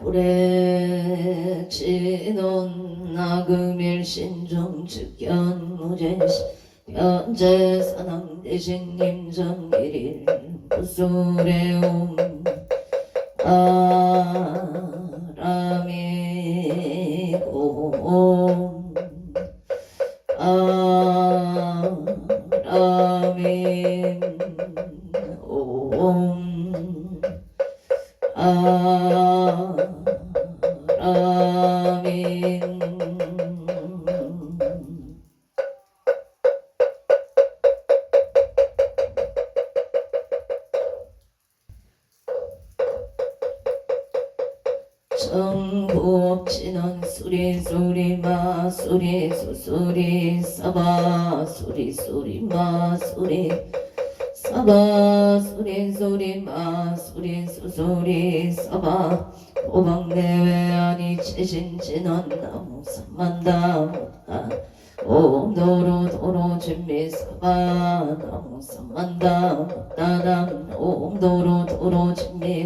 불액신원 나금일신중 즉견무제시 변제사낭대신 임정일일 무술에옴 아라미고 아라미 옴 아라민 정부업진원 수리수리 마수리 수수리 사바 수리수리 마수리 사바 수리수리 마수리 수수리 사바 호방대회 아니 최신진원 나무 삼만다무다 옴도로 도로 준비 사바 나무 삼만다무다남 옴도로 도로 준비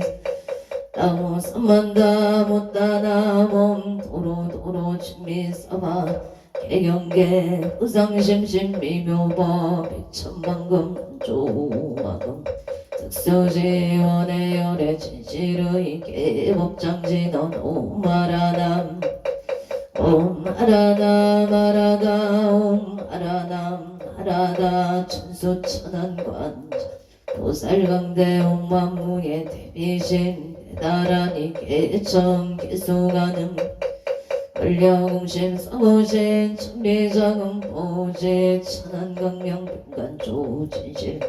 나무 삼만다 못다나몸 도로 준비 사바 개경계 우상심심 미묘법 백천만금 조화금 특수지원의 열애 진실의 개법장진원 옴아라남 옴아라남 아라다 옴아라남 아라다 천수천안관 도살강대 옴만무의 대비신 대다라니 개청 개수가능 권력공심 서보신 천비자금 보지 천안강명 분간조진실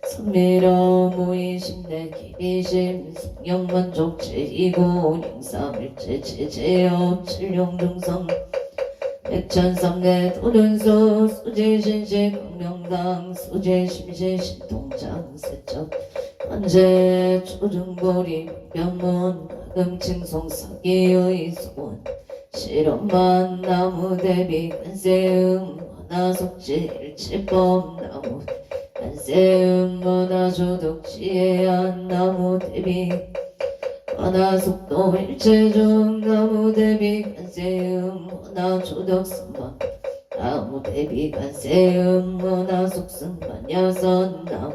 선미러 무의심내 기비심 성령만족 제2고 영사물제 제제업 칠룡중성 백천삼내 도른소 수지신시 광명당 수지심시 신통장 세척 관제 초중고리 병문 금칭송 사기의 소원 실험만 나무 대비 관세음 원하속지 일치법 나무 관세음 원하조독 지혜한 나무 대비 원하속도 일체중 나무 대비 관세음 원하조독 승번 나무 대비 관세음 원하속승만 여선 나무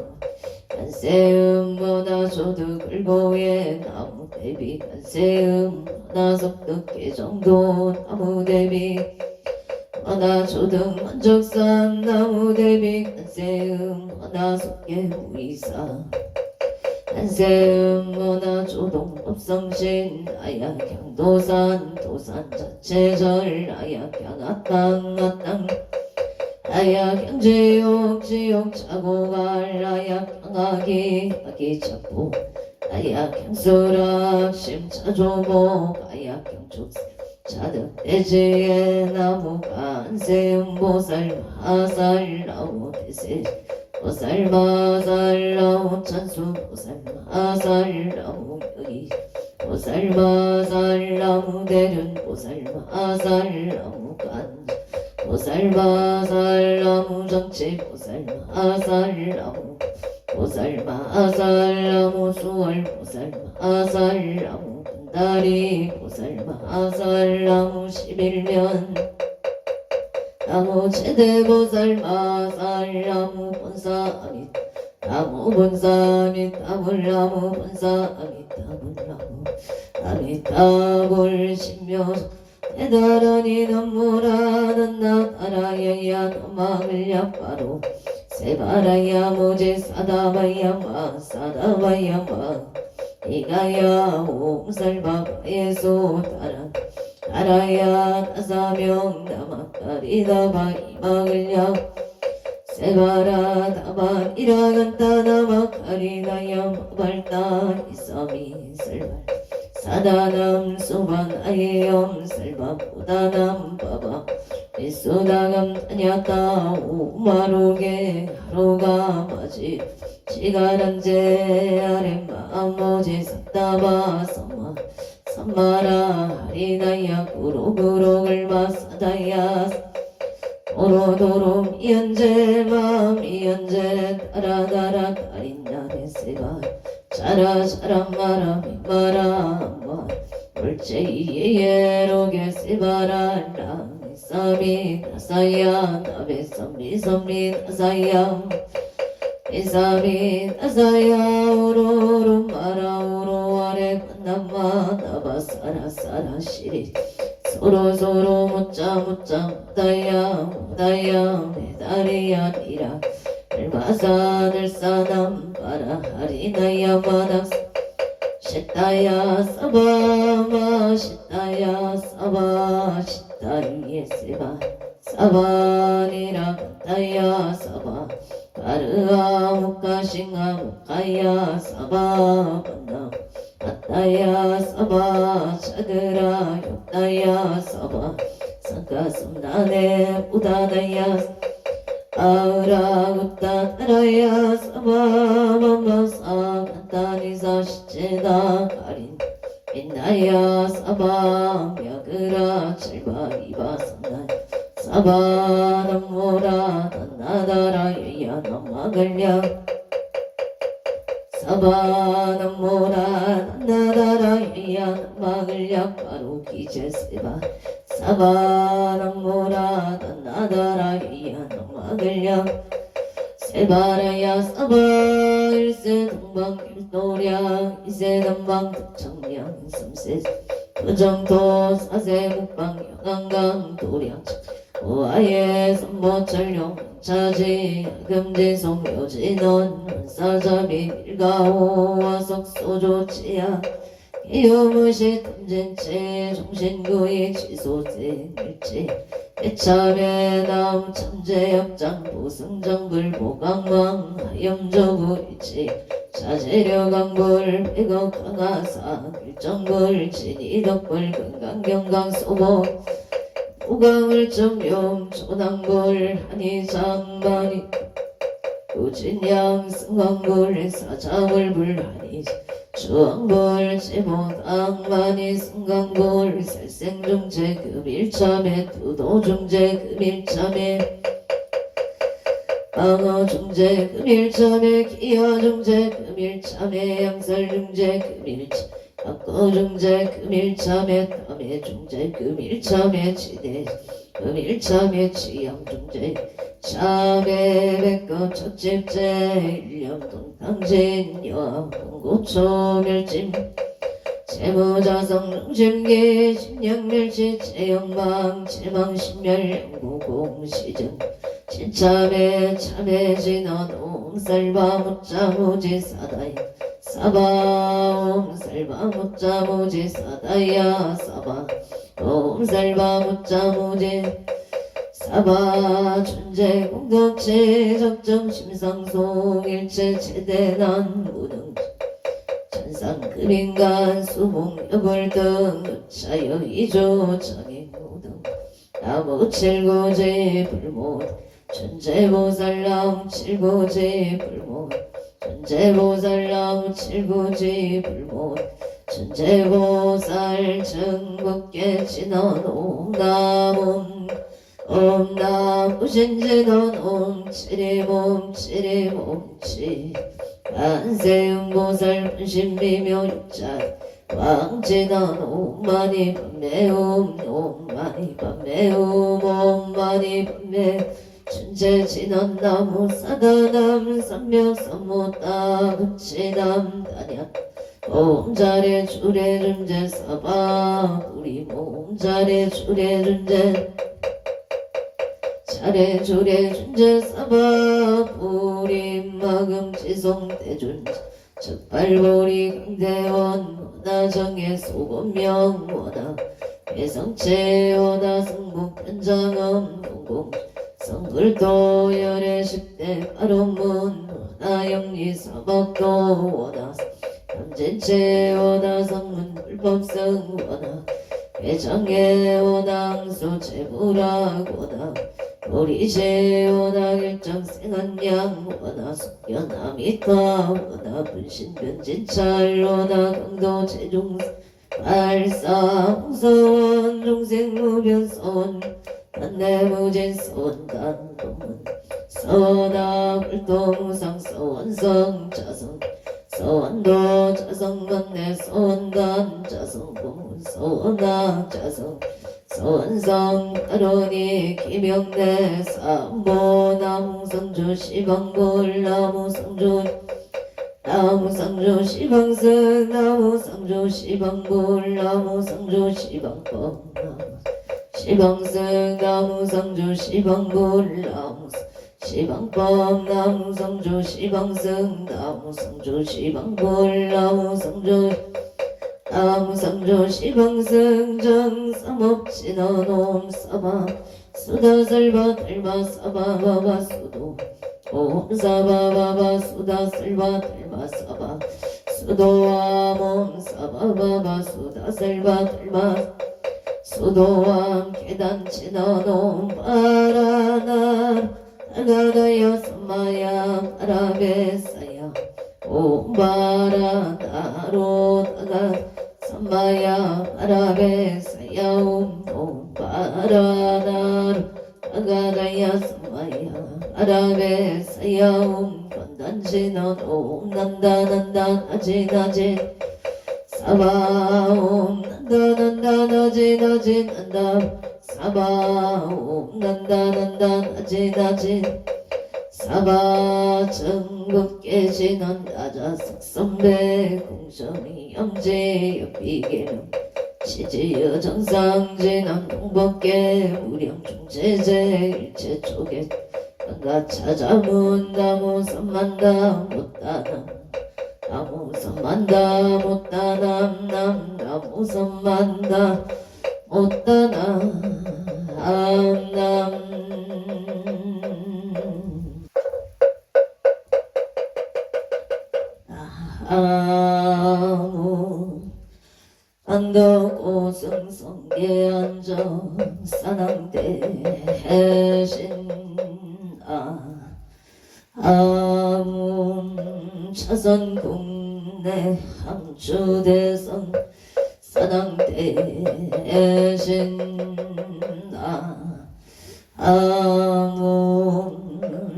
관세음 원하조독 을보에 나무 대비 관세음 원하속득 개정도 나무 대비 원하조득 만적산 나무 대비 관세음 원하속계 무이사 관세음 원하조동 법성신 아야경도산 도산 자체절 아야경아땅 아땅 아야경지옥 지옥 차고갈 아야경아기 아기 차고 아야경수락 심차조복 아야경축 자득 대지의 나무 간세음 보살 마살 나무 대세 보살 마살 나무 찬수 보살 마살 나무 여기 보살 마살 나무 대륜 보살 마살 나무 간 보살 마살 나무 정치 보살 마살 나무 보살 마살 나무 수월 보살 마살 나무 분다리 보살 마살 나무 11년 나무 제대보살 마살 나무 본사 아밋 나무 본사 아밋 나무 본사 아밋 나무 아밋다불 신묘 대다라니 넘무라는 나라야야 너망을 약바로 세바라야 모제 사다바야마 사다바야마 이가야 옹살바바에소 따라야 다사명 나막다리다바 이막을 약 세바라 다바 이라간다 나막다리다야 마발다 이사미 설발 사다남 수반 아예염 설바 보다남 바바 이수다감 다냐다 오마로게 하루가 마지 시가란제 아렘마모지 삿다바 삼마 삼마라 하리다야 구로구로글 마사다야 오로도로 미연제 마미연제 따라다라 따린다네 세바 자라 자라 마라 미마라 올제이예로게 세바랄라 이사미 나사야 나베 삼미 나사야 이사미 나사야 오로로 마라 오로 아래 만남마 나바사라 시리 서로 묻자 다야 메다리야 니라 알바사 늘사남 바라 하리나야 마닥 시타야 사바마 시타야 사바 시타리에 세바 사바니라 간타야 사바 가르아 무카싱아 무카야 사바 반나 아따야 사바 차드라 욕다야 사바 상가섬나네 우다다야 아우라 굿다타라야 사바마마사 간타니사 시체다 가린 인나야 사바 야그라 칠바 이바 삼나 사바 남모라 단나다라 예야 남마갈랴 사바 남모라 단나다라 예야 남마갈랴 바로 기제세바 사바 남모라 단나다라 예야 남마갈랴 세바라야 사바 일세 동방 일도량 이세 남방 득청량 삼세 부정도 사세 목방 영강강 도량 오아예 선보철룡 차지 금지송 묘지넌 사자비 일가오 와석소조치야 이유무시 탐진치 정신구이 취소지 일지 애참에 나옴 천재역장 보승정불 보강왕 하염조구 일지 자재려강불 백억강하사 일정불 진이덕불 건강경강 소보 우강을 점용 조당불 한이장만이 우진양 승왕불 사자불불 한이 주왕불 제모당만이 승강불 살생중재 금일참에 두도중재 금일참에 방어중재 금일참에 기하중재 금일참에 양설중재 금일참 박거중재 금일참에 탐해중재 금일참에 지대 금일참에 치양중재 참에 백거 첫집재 일념동탕진여 공고초멸짐 재무자성 중심기 신양멸치 재영방 재망신멸영구공시증 진참에 참해진원 옴살바 무자무지 사다이 사바 옴살바 무자무지 사다야 사바 옴살바 무자무지 사바 존재 공덕체 적정 심상송 일체 최대난 무등 천상급인간 수봉여불 등 차여 이조 정인 무등 나무 칠고지 불못 천재보살나무 칠고지 불못 천재보살나무 칠고지 불못 천재보살 증국계 진원 옴나옴 옴나무 신진원 옴치리몸치리몸치 간세음보살 분신비묘 육자 왕진원 옴마니 밤매옴 옴마니 밤매옴 옴마니 밤매 춘제진원나무 사다남 삼묘삼모따 붙이남 다냐 옴자리 주례 준제 사바 우리 몸자리 주례 준제 차례 주례 준제 사바 뿌림 마금 지송 대준제 즉발보리 강대원 원하정의 소금명 원하 회성체 원하 승복 편장엄 공공 성불도 열애 10대 바로문 원하 영리 사박도 원하 삼진체 원하 성문 불법성 원하 회장의 원항소 재부락 원하 도리제 원하 결정 생한양 원하 숙연아미타 원하 분신변진찰 원하 강도 제중 발사홍서원 중생무변선 단내무진선 단동문 서나 불동상 서원성 자성 서원도 자성건네 서원단 자성공 서원아 자성 서원성 가로니 김영래 삼보 나무성주 시방골 나무성주 나무성주 시방승 나무성주 시방골 나무성주 시방법 시방승 나무성주 시방골 나무성주 시방법 나무성주 시방승 나무성주 시방골 나무성주 나무성주 시방승 정삼업진어놈 사바 수다설바 달바 사바바바 수도 옴사바바바 수다설바 달바 사바 수도암 사바바바 수다설바 달바 수도암 계단진어놈 바라나 나가다야 삼마야 아라베사야 옴바라나로 나가 삼마야 아라베사야 옴바라나로 나가다야 삼마야 아라베사야 옴간단지넌 옴난다난다 나지나지 사바 옴난다난다 나지나지 난다 사바 옴난다난다 나지나지 사바 전국 깨지는 나자석 선배 공정이 영재 옆이계명 시지여 정상진한 동법계 무령 중제제 일체 초계 강가 찾아문 나무 선만다 못다남 나무 선만다 못다남 남 나무 선만다 못다남 남 아무 안덕오승성계 안정 산왕대해신아 아문 차선국내 함주대성 산왕대해신아 아문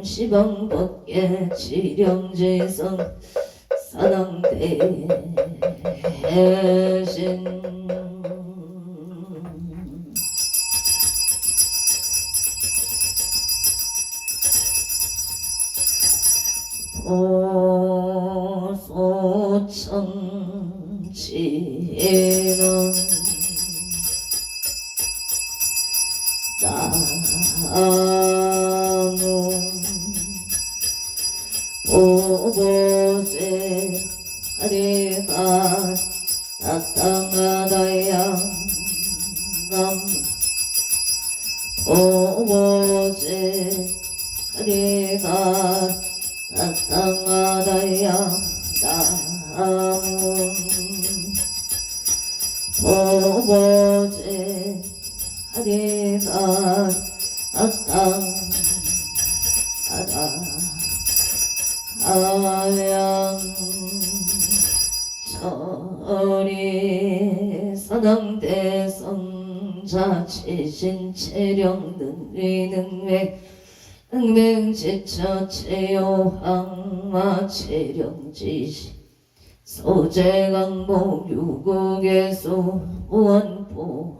시방법계 지령지성 산왕대해신 보소천지는 나무 보보세 하리가 나타나다야 남 보보세 하리가 나타나다야 남 보보세 하리가 나타나다 아양 서리 선왕대성자 치신체령 능위능맥 능맹지처 체요항마 체령지시 소재강목 유국의소 우원포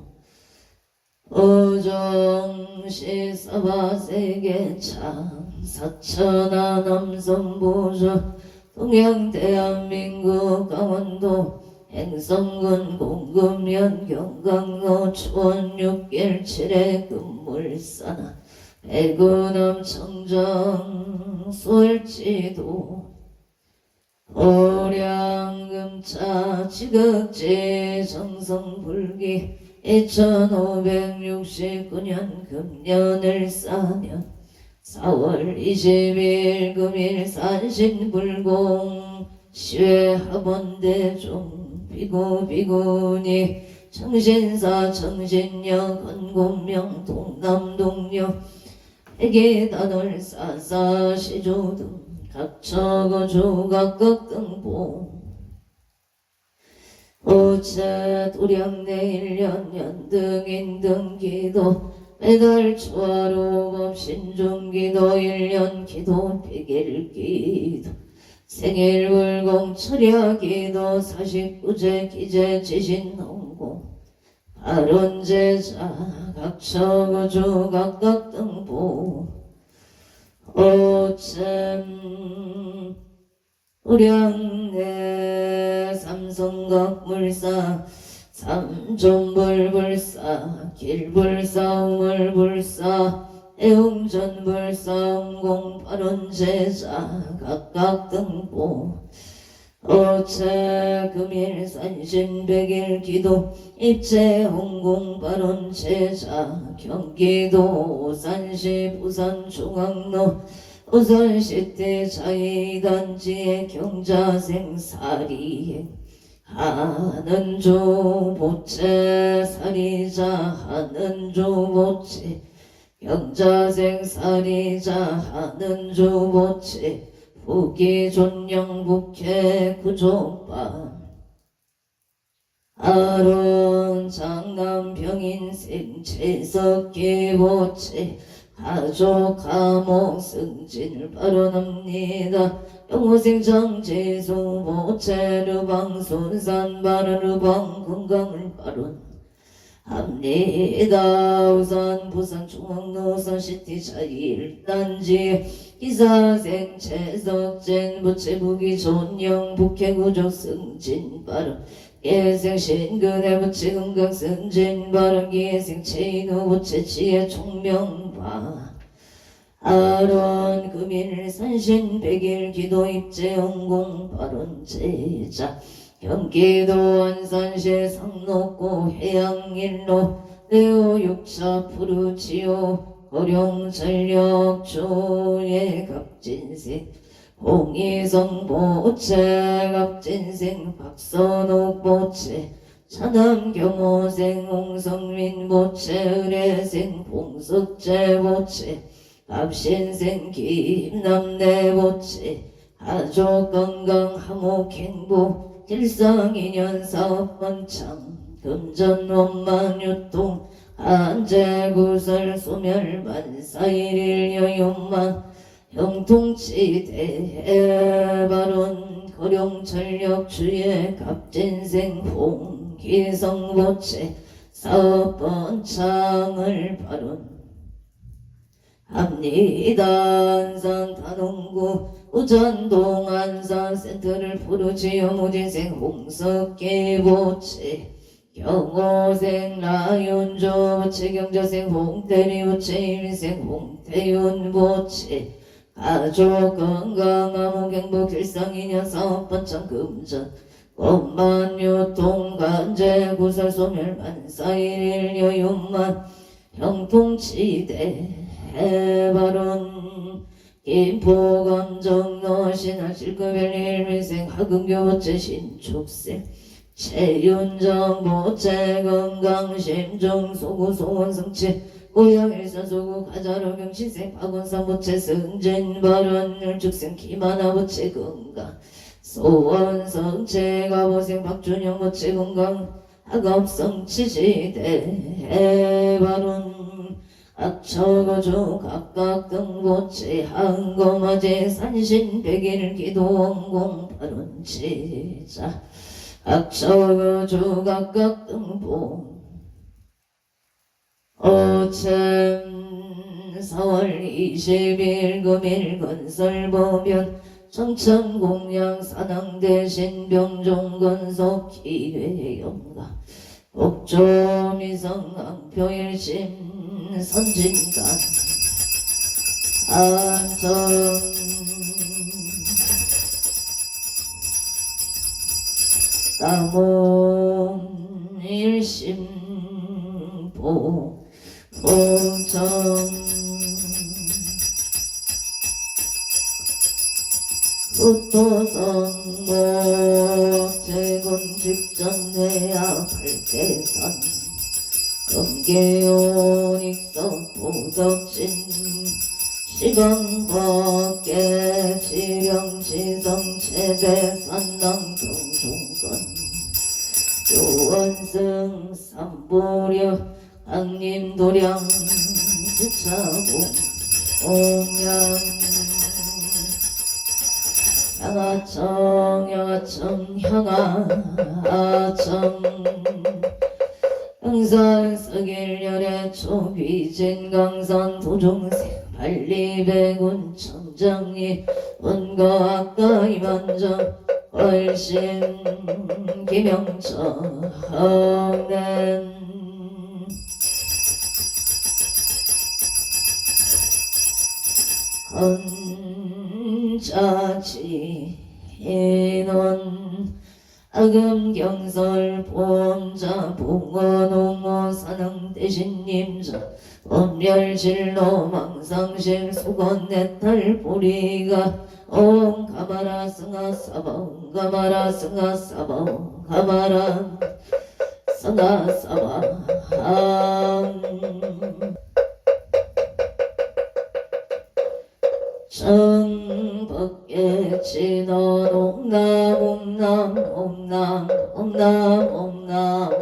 어정시 사바세계창 사천하 남성보조 동양대한민국 강원도 행성군 공금면 경강로 초원 6길 7회 금물사나 배구남 청정 솔지도 오량금차 지극지 정성불기 2569년 금년을 싸년 4월 20일 금일 산신불공 시외합원대종 비구비구니 청신사 청신역 건곤명 동남동녀 회계단월 사사 시조등 각처거 조각극등보 오차 도량내 1년 연등인등기도 매달 초하루 법신중기도 1년 기도 백일기도 생일불공 철야기도 49제 기재 지신홍공 발원제자 각처거주 각각등보 오참 우량내 삼성각물사 삼존불불사 길불사 우물불사 애웅전불사 웅공발원제자 각각등보 어체 금일산신백일 기도 입체 홍공발원제자 경기도 오산시 부산중앙로 우선시대 자의단지의 경자생사리 하는 주보채 사리자 하는 주보채 경자생사리자 하는 주보채 후기존영북해 구족반 아론 장남병인생 채석기보채 가족 가목 승진을 발언합니다. 영호생장 재수 보채르방 손산바르르방 건강을 발언합니다. 우선 부산 중앙노선 시티 자1단지 기사생 채석젠 부채부기 존영 북해구족 승진 발언 예생신근의 부채 건강 승진 발언 기예생 체인후 부채 지혜 총명바 아론 금일 산신 백일 기도 입제 영공 발언 제자 경기도 안산시 상록구 해양일로 레오 육차 푸르지오 고령전력 조예 갑진생 홍희성 보채 갑진생 박선옥 보채 차남경호생 홍성민 보채 의뢰생 봉석재 보채 갑신생 김남대 보채 가족건강 화목행복 일상인연사업번창 금전원만유통 한재구설 소멸만사일일 여윤만 형통치대 발언 거룡전력주의 갑진생 홍기성보채 사업번창을 발언합니다. 안산 단원구 우전동 안산센터를 푸르지어 무진생 홍석기보채 경호생 라윤조 보채 경자생 홍태리 보채 일생 홍태윤 보채 가족 건강 암흑행복 일상인연 사업번창 금전 꽃만유통 간제 구설 소멸 만사일일 여윤만 형통치대 해발언 김포감정 너신할 실급일일미생 하금교보채 신축생 최윤정 보채 건강심정 소구 소원성치 고양일산소구 가자로 경치생 박원산 보채 승진 발언 율축생 기만화 보채 건강 소원성체 가보생 박준영 보채 건강 학업성치시대 발언 악처거주 각각등보채 한검화제 산신백일 기도원공 발언제자 악처거주 각각등보 오참 4월 20일 금일 건설보면 청천공양 산항대신 병종건속 기회영가 옥조미성 앙표일심 선진간 안전 따몬 일심보 보정 후토성목 재건 직전 내야 발대선 금계온 익성 보덕진 시건법계 지령지성 최대 산낭정종건 요원승 삼보려 강림도량 수차고 옹양 향하청 향하청 향하청 영산서길열의 초비진 강산 도종생 발리백운 청정리 원거학과 이만정 훨씬 김영철 헌자지인원 아금경설 보험자 봉원홍어 사능대신님자 원멸진로 망상실 수건내탈 보리가 옴 가마라 승하 사바 옴 가마라 승하 사바 옴 가마라 승하 사바 정법계 진원 옴남 옴남 옴남 옴남 옴남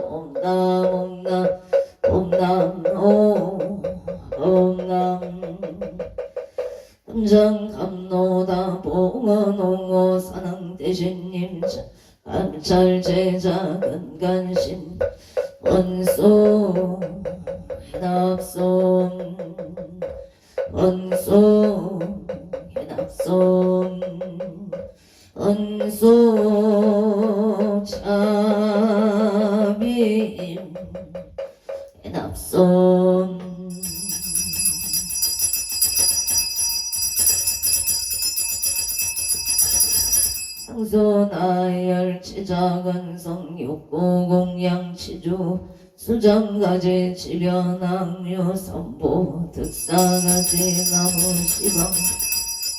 옴남 옴남 옴남 옴남 금정감노다 봉헌홍어 사능대신님자 감찰제자 근간신 원소 해납손 원소 해납손 원소 참임 해납손 상소나열 치자근성 육고공양치주 수정가지 지변항류 선보 득사가지 나무시방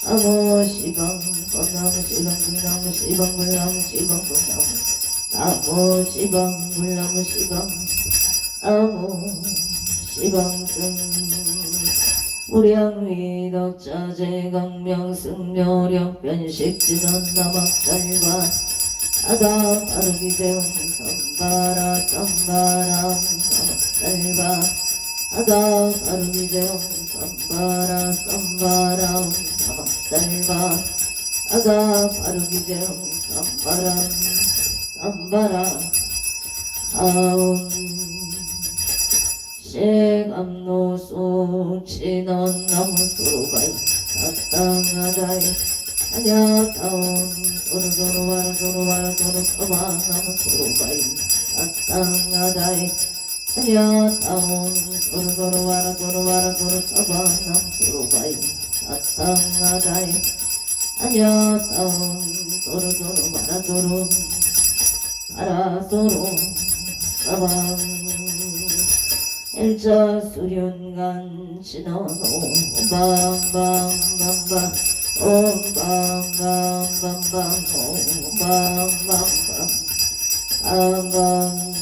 나무시방 뻔나무시방 불나무시방 불나무시방 나무시방 불나무시방 나무시방승 무량위덕자재 강명승묘력 변식지선 나막달바 아다 바르기대웅 선바라 선바람 나막달바 아다 바르기대웅 선바라 선바람 나막달바 아다 바르기대웅 선바람 선바라 아움 시감노수 진원 나무소로가이 사땅하다이 아냐타온 소르소로와라 소로와라 소로서마 나무소로가이 사땅하다이 아냐타온 소르소로와라 소로와라 소로서마 나무소로가이 사땅하다이 아냐타온 소르소로와라 소로 아라소로 사방 일자 수련간 진원 옴방방방방 옴방방방방 옴방방방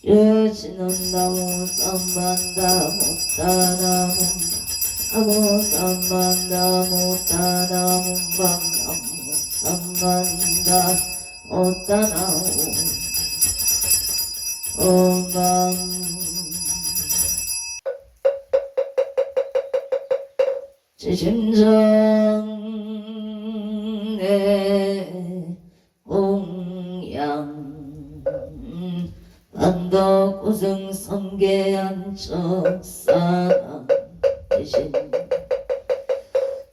예진은 나무 쌈반다 못다나무 나무 쌈반다 못다나무 방나무 쌈반다 못다나무 옴방 지심정내 공양 반덕고승 성계한 척사남 대신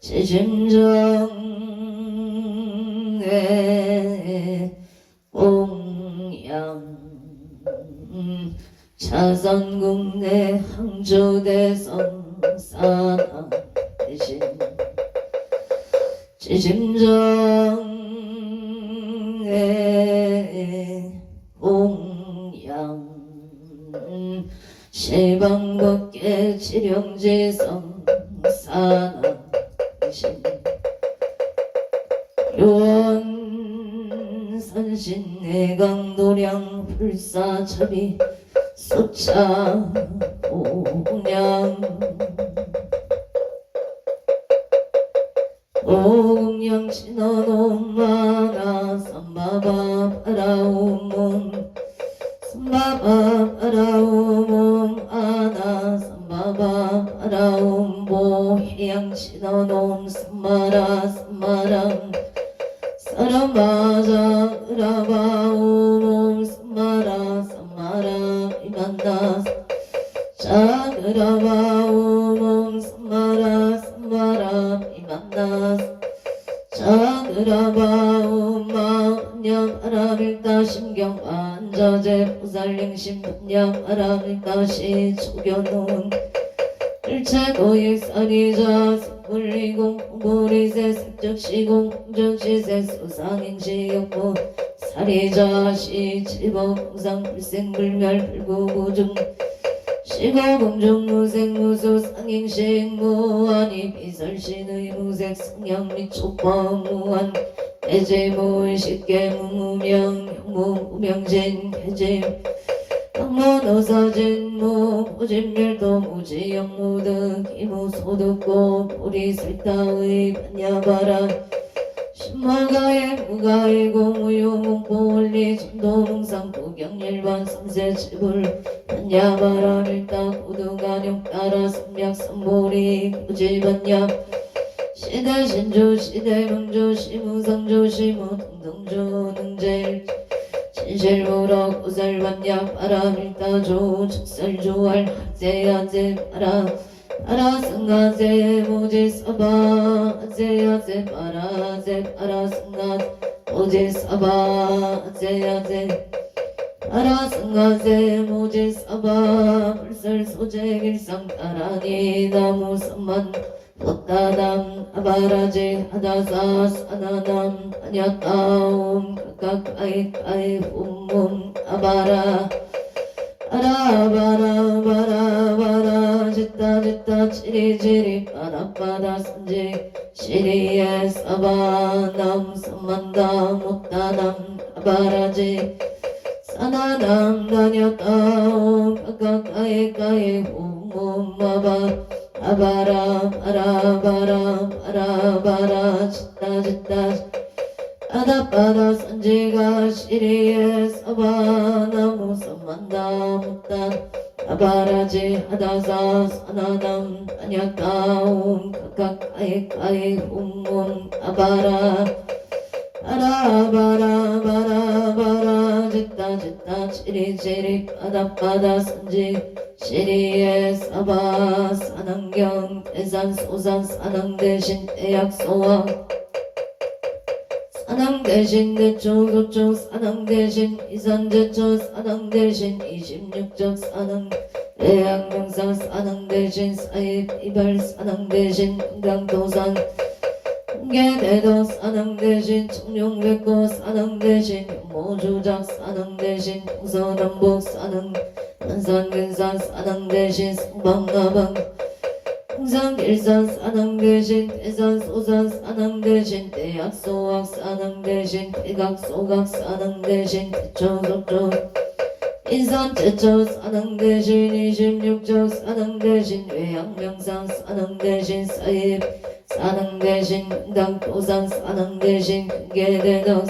지심정내 공양 차선국내 항조대성 사남 대신 지심정의 공양 시방법계 지령지성 사남 대신 요원선신 내강도량 불사첩이 소차 공양 공양 신원옴마나 삼바바 파라오몬 삼바바 파라오몬 아나 삼바바 파라옴보 해양 신원옴 삼마라 삼마랑 아라마자 으라바오몸 삼마라 삼마라 이만나 자그라바오몸 삼마라 삼마라 이만나 자그라바옴 마냐 아라밀다 신경 안자제 보살링심 냐 아라밀다시 초견온 일체고익 사리자 색불리공 공불이세 색적시공 공적시세 수상인시역고 사리자시 칠법공상 불생불멸 불구구중 시고공중무생무수 상행시행무한이 비설신의 무색 성향 촉법무한 배제무의식계 무무명 무무명진 배제 강모노사진무 무진멸도 무지영무등 기무소득고 보리설타의 반야바라 신무가의 무가의 공무용공포원리 전도몽상 부경일반 삼세칠불 반야바라 밀다 고등간용 따라 삼약삼보리 고지반야 시대신주 시대명주 시무상주 시무등등주 능제일 진실무러 고살반야 바라밀다조 즉설주할 학제야제 바라 바라승가제 모지사바 제야제 바라제 바라승가 모지사바 제야제 바라승가제 모지사바 불설소제 길상따라니 나무삼만 ոտ다담 아바라제 하다사 사나남 아냐따옴 각각 아이까이 홈몸 아바라 아라바라바라바라 짓다 치리지리 바다바다 산지 시리에 사바남 삼만다 못다남 아바라지 사나남 다녔다옴 각각 아이까이 홈몸 아바라 바라바라 짓다 아다바다 산지가 시리에 사바나무 삼만다 못다 아바라지 하다사 사나담 아냐따옴 각각 아이까이 홈몸 아바라 바라바라 짓다 치리지리 바다바다 산지 시리에 사바 산안경 대산 소산 산ang 대신 대약소와 산ang 대신 대초소초 산ang 대신 이산제초 산ang 대신 26적 산ang 대양명사 산ang 대신 사입 이발 산ang 대신 금강도산 공개대도 산ang 대신 청룡백고 산ang 대신 모주작 산ang 대신 동서남북 산ang 한산근산 산ang 대신 성방가방 홍산길산 산ang 대신 대산 소산 산ang 대신 대약소학 산ang 대신 대각소각 산ang 대신 대초속조 인산 제초 산ang 대신 26적 산ang 대신 외양명상 산ang 대신 사입 산ang 대신 금강도산 산ang 대신 금계대덕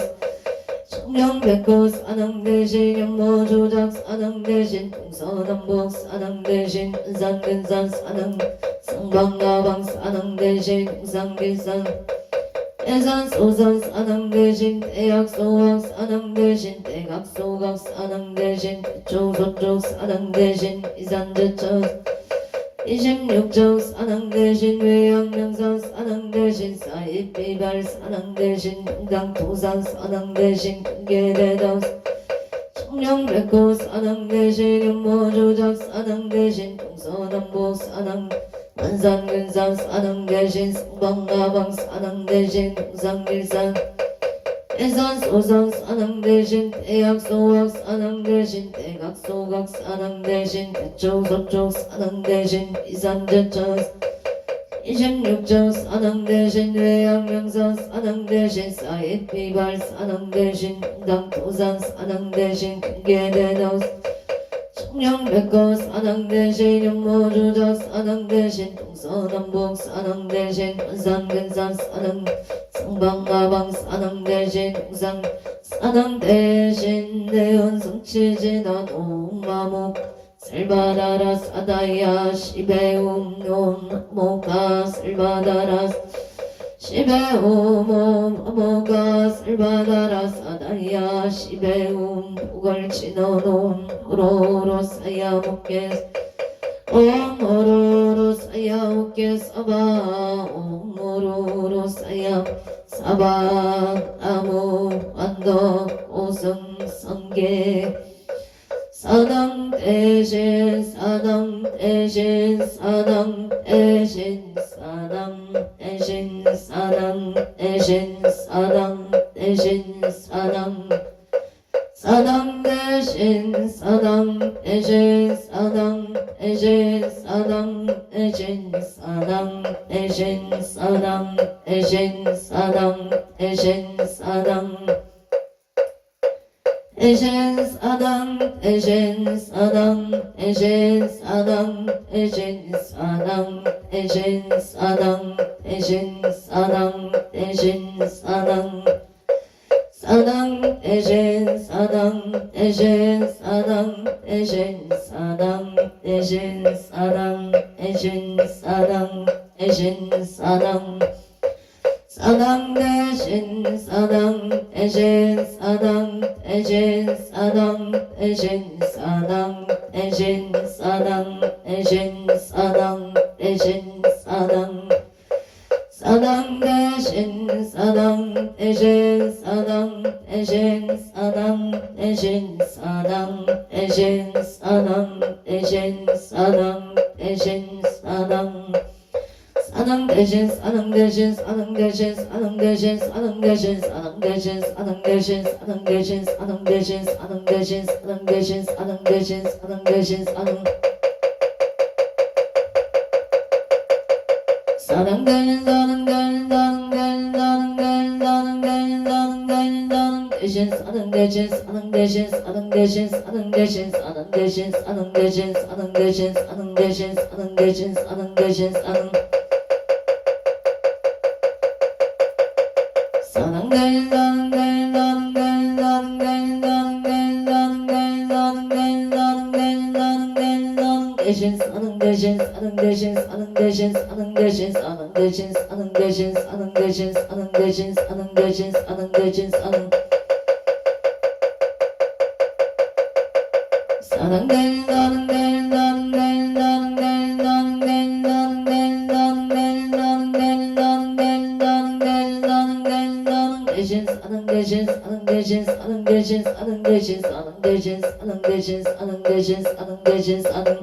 청룡백호 산ang 대신 연모조작 산ang 대신 동서남북 산ang 대신 한산근산 산ang 성방가방 산ang 대신 홍산길산 대산 소산 산ang 대신 대약소학 산ang 대신 대각소각 산ang 대신 대초소쪽 산ang 대신 이산제초 26적 산ang 대신 외양명산 산ang 대신 사입비발 산ang 대신 금강도산 산ang 대신 금계대덕 청룡백호 산ang 대신 연모조작 산ang 대신 동서남북 산ang 한산근산 산ang 대신 성방가방 산ang 대신 홍산길산 대산 소산 산ang 대신 대약소학 산ang 대신 대각소각 산ang 대신 대초소쪽 산ang 대신 이산제초 26적 산ang 대신 외양명산 산ang 대신 사입비발 산ang 대신 금강도산 산ang 대신 금계대덕 청룡백호 산ang 대신 연모조작 산ang 대신 동서남북 산ang 대신 한산근산 산ang 성방가방 산ang 대신 홍상 산ang 대신 내연성치지나 농마목 살바다라 사다야 시베움놈 모가 살바다라 시베오몸 어머가 쓸바다라 사다야 시베움 복을 지너놓은 호로로 쌓야 먹게 오모로로 쌓야 먹게 사바 오모로로 쌓야 사바 나무 완덕 오승 성계 사당 대신 사당 대신 사당 대신 사당 대신 사당 대신 사당 대신 사당 사당 대신 사당 대신 사당 대신 사당 대신 사당 대신 사당 대신 사당 대신 사당 대신 사당 대신 사당 대신 사당 대신 사당 대신 사당 대신 사당 대신 사당 사당 대신 사당 대신 사당 대신 사당 대신 사당 대신 사당 대신 사당 사당 대신 사당 대신 사당 대신 사당 대신 사당 대신 사당 대신 사당 대신 사당 사당 대신 사당 대신 사당 대신 사당 대신 사당 대신 사당 대신 사당 대신 사당 사당 대신 사당 대신 사당 대신 사당 대신 사당 대신 사당 대신 사당 대신 사당 대신 사당 대신 사당 대신 사당 대신 사당 대신 사당 대신 사당 사당 대신 사당 대신 사당 대신 사당 대신 사당 대신 사당 대신 사당 대신 사당 대신 사당 대신 사당 대신 사당 대신 사당 대신 사당 대신 사능 대신 사능 대신 사능 대신 사능 대신 사능 대신 사능 대신 사능 대신 사능 대신 사능 대신 사능 대신 사능 사능 대신 사능 대신 사능 대신 사능 대신 사능 대신 사능 대신 사능 대신 사능 대신 사능 대신 사능 대신 사능 대신 사능 대신 사능 대신 사능 대신 사능 대신 사능 대신 사능 대신 사능 사능 대신 사능 대신 사능 대신 사능 대신 사능 대신 사능 대신 사능 대신 사능 대신 사능 대신 사능 대신 사능 대신 사능 대신 사능 대신 사능 대신 사능 대신 사능 대신 사능 대신 사능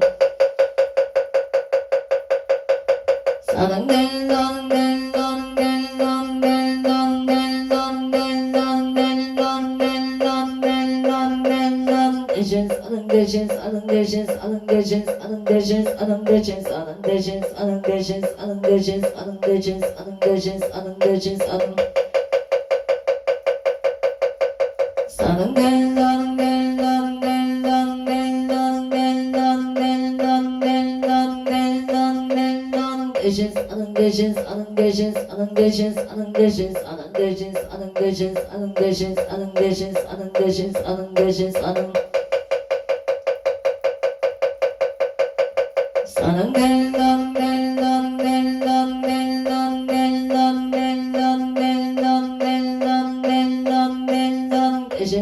사능 대신 사능 대신 사능 대신 사능 대신 사능 대신 사능 대신 사능 대신 사능 대신 사능 대신 사능 대신 사능 대신 사능 대신 사능 대신 사능 대신 사능 대신 사능 사능 대신 사능 대신 사능 대신 사능 대신 사능 대신 사능 대신 사능 대신 사능 대신 사능 대신 사능 대신 사능 대신 사능 대신 사능 대신 사능 대신 사능 대신 사능 사능 대신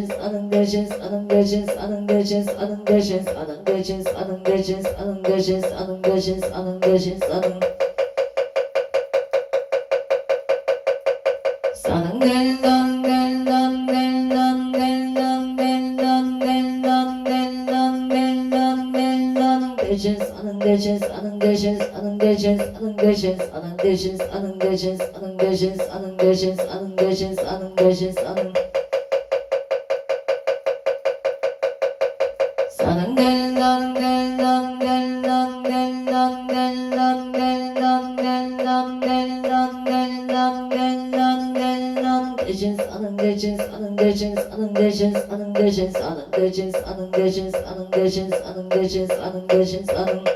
사능 대신 사능 대신 사능 대신 사능 대신 사능 대신 사능 대신 사능 대신 사능 대신 사능 대신 사능 대신 사능 대신 사능 대신 사능 대신 사능 사능 대신 사능 대신 사능 대신 사능 대신 사능 대신 사능 대신 사능 대신 사능 대신 사능 대신 사능 대신 사능 대신 사능 대신 사능 대신 사능 대신 사능 대신 사능 사능 대신 사능 대신 사능 대신 사능 대신 사능 대신 사능 대신 사능 대신 사능 대신 사능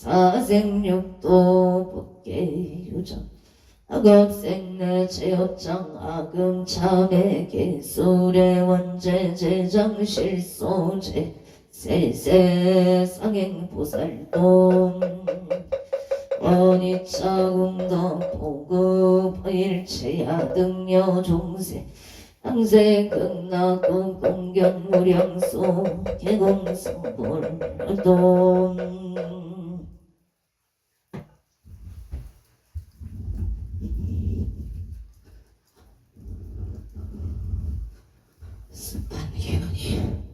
사생육도 법계 유정 악업생내 제업장 악음참회 개술의 원제 제장 실소제 세세상행보살동 원이차궁덕 보급 일체야 등여 종세 항세 극락국 공견 무량소 개공성불동 습관기운이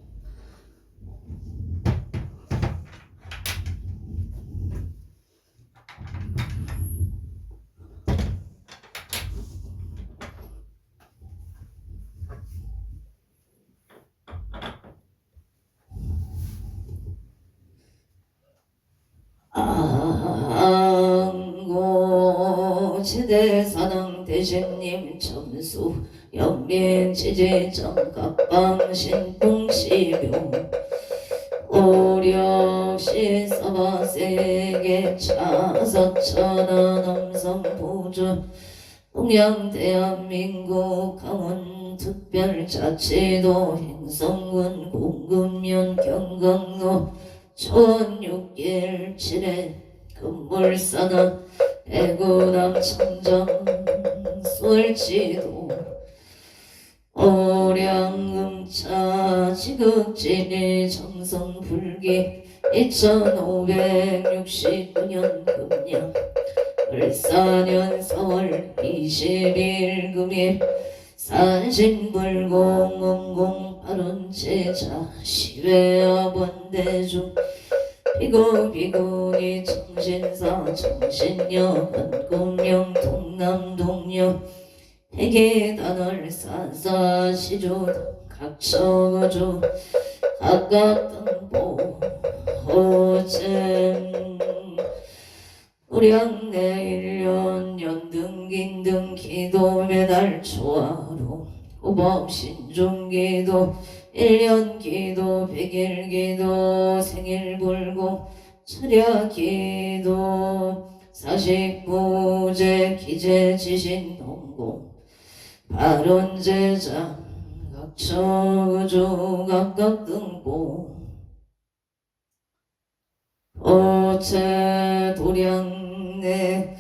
안고 지대사당 대신님 점수 영민 지지정 갑방 신풍시묘 오력시 서바세계 차사천하 남성부주 동양 대한민국 강원특별자치도 행성군 공군면 경강로 초원 6일 7회 금물산하 대구남 청정 술지도 오량음차 지극진이 정성불기 2569년 금년 을사년 4월 20일 금일 산신불공 음공 발원제자 시외아번대중 비구비구니 정신사 정신여 건꿈령 동남동녀 대계단월 사사시주 각처거주 각각등보 호잼 우량내 1년 연등긴등 기도 매달 초하루 호법신중기도 1년 기도 100일 기도 생일불고 철야기도 사식부제 기재지신동공 발원제자 각처구주 각각등보 오체 도량내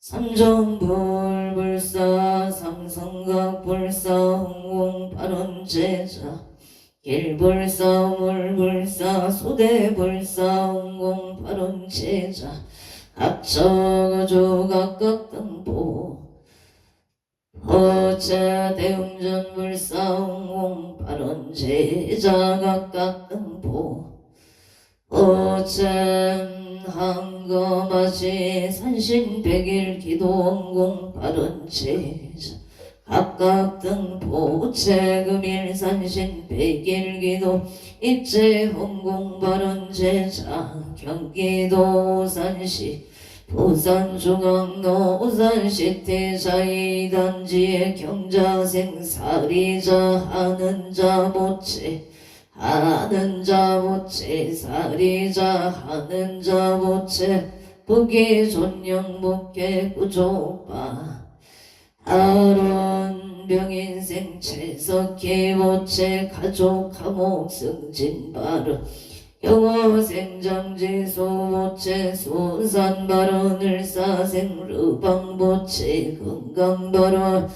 삼정불불사 삼성각불사 홍공 발원제자 길불사 물불사 소대불사 홍공 발원제자 각처구주 각각등보 어째 대웅전불사 홍공 발원제자 각각등보 어째 한거마시 산신백일 기도원공 발원제자 각각등보 체금일 산신백일 기도 입제홍공 발원제자 경기도 산시 부산중앙로 우산시태자이단지의 경자생 사리자 하는자 모체 하는자 모체 사리자 하는자 모체 부기존영 목계 구조바 하론 병인생 채석기 모체 가족 감옥 승진바르 영어생장지소 모체 손산바로 늘사생 르방보체 건강바로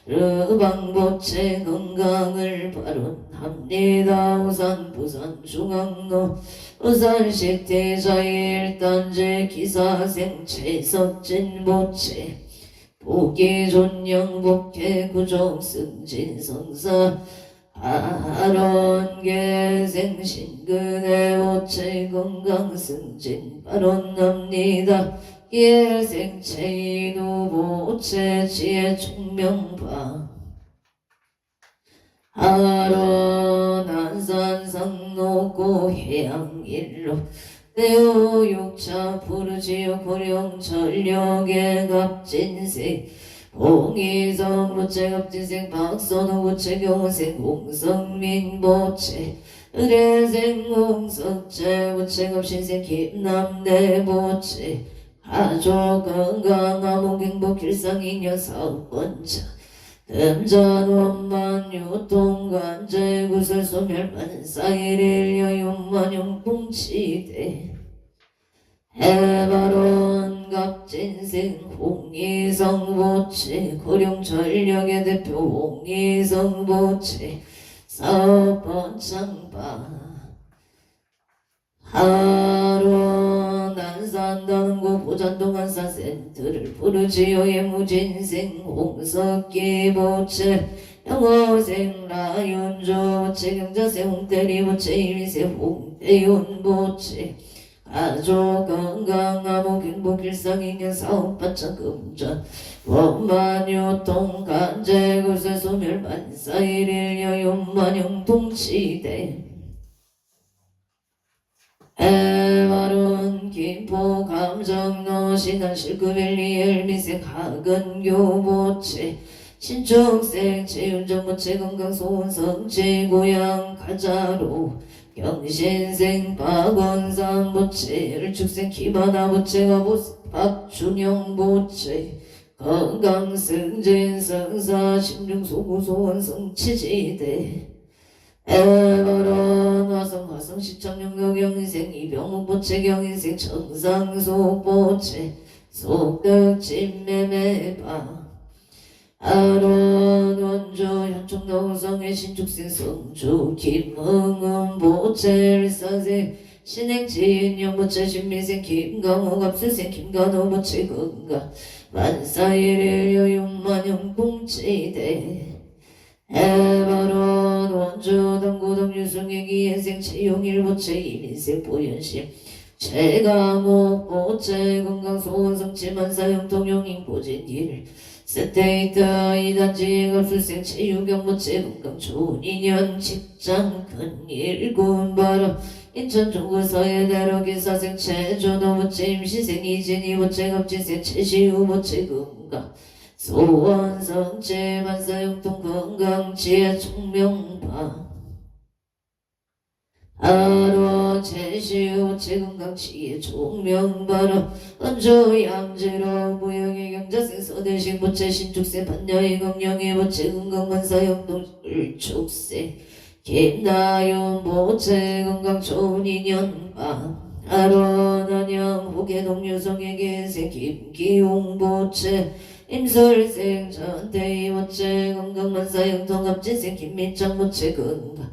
르방보체 건강을 발언합니다. 우산 부산 중앙로 우산시대자의 1단제 기사생 채석진 모체 보기존영 복회 구종 승진 성사 아론계 생신근의 오체 건강 승진 발언합니다. 예생체이도 보체 지혜 총명바 아론 안산 상노고 해양일로 내오육차 부르지요 고령 전력의 갑진세 봉이성 부채 갑진생 박선호 부채 경생 공성민 부채 의례생홍석제 부채급신생 김남대보채 가족 건강 암흑 행복 일상인연 사업번차 금전원만 유통관제 구설 소멸만 사일일여 윤만용 풍치대 해바론 갑진생 홍희성보채 고령전력의 대표 홍희성보채 사업번창바 하루 난 산다는 곳 보잔동안사센터를 부르지요의 무진생 홍석기 보채 영어생 라윤조 보채 경자세 홍대리 보채 일세 홍대윤 보채 가족 건강 암흑 행복 일상인연 사업바창 금전 원만유통 간제 구세 소멸 만사일일여 윤만용 동치대 해바른 김포 감정노 신한 실급일리 엘미생 하근교 보채 신축생 체윤정보채 건강소원성채 고향 가자로 경신생 박원상 보채 일축생 기바나 보채가 박준영 보채 건강승진 성사 심중소구소원성 치지대 에버런 화성 시청영역 경인생 이병목 보채 경인생 청상소 보채 속덕 진매매바 아론 원조 현충노성의 신축생 성주 김흥은 보채 일사생 신행지인 연보채 신미생 김강호 갑수생 김간호 보채 건강 만사일일 여윤만용 공치대 해바론 원주 동고동 유승의 기행생 채용일 보채 이민생 보현심 최강호 보채 건강소원성치 만사형 동용인 보진일 스테이트 이단지 갑술생 체유경 보채 건강 좋은 인연 직장 큰일 군바람 인천 중구서의 대로기 사생 체조도 보채 임시생 이진이 보채 갑진생 체시우 보채 건강 소원성체 만사용통 건강지혜 총명파 하루 제시우 체건강치의 총명바로 언주 양지로 무형의 경자생 서대식 보채 신축생 반야의 건영의 보채 건강만사용통 을축생 김나윤 보채 건강 좋은 인연바 하루 난양 호계동 유성의 계생 김기용 보채 임설생 전태희 보채 건강만사용통 갑진생 김민창 보채 건강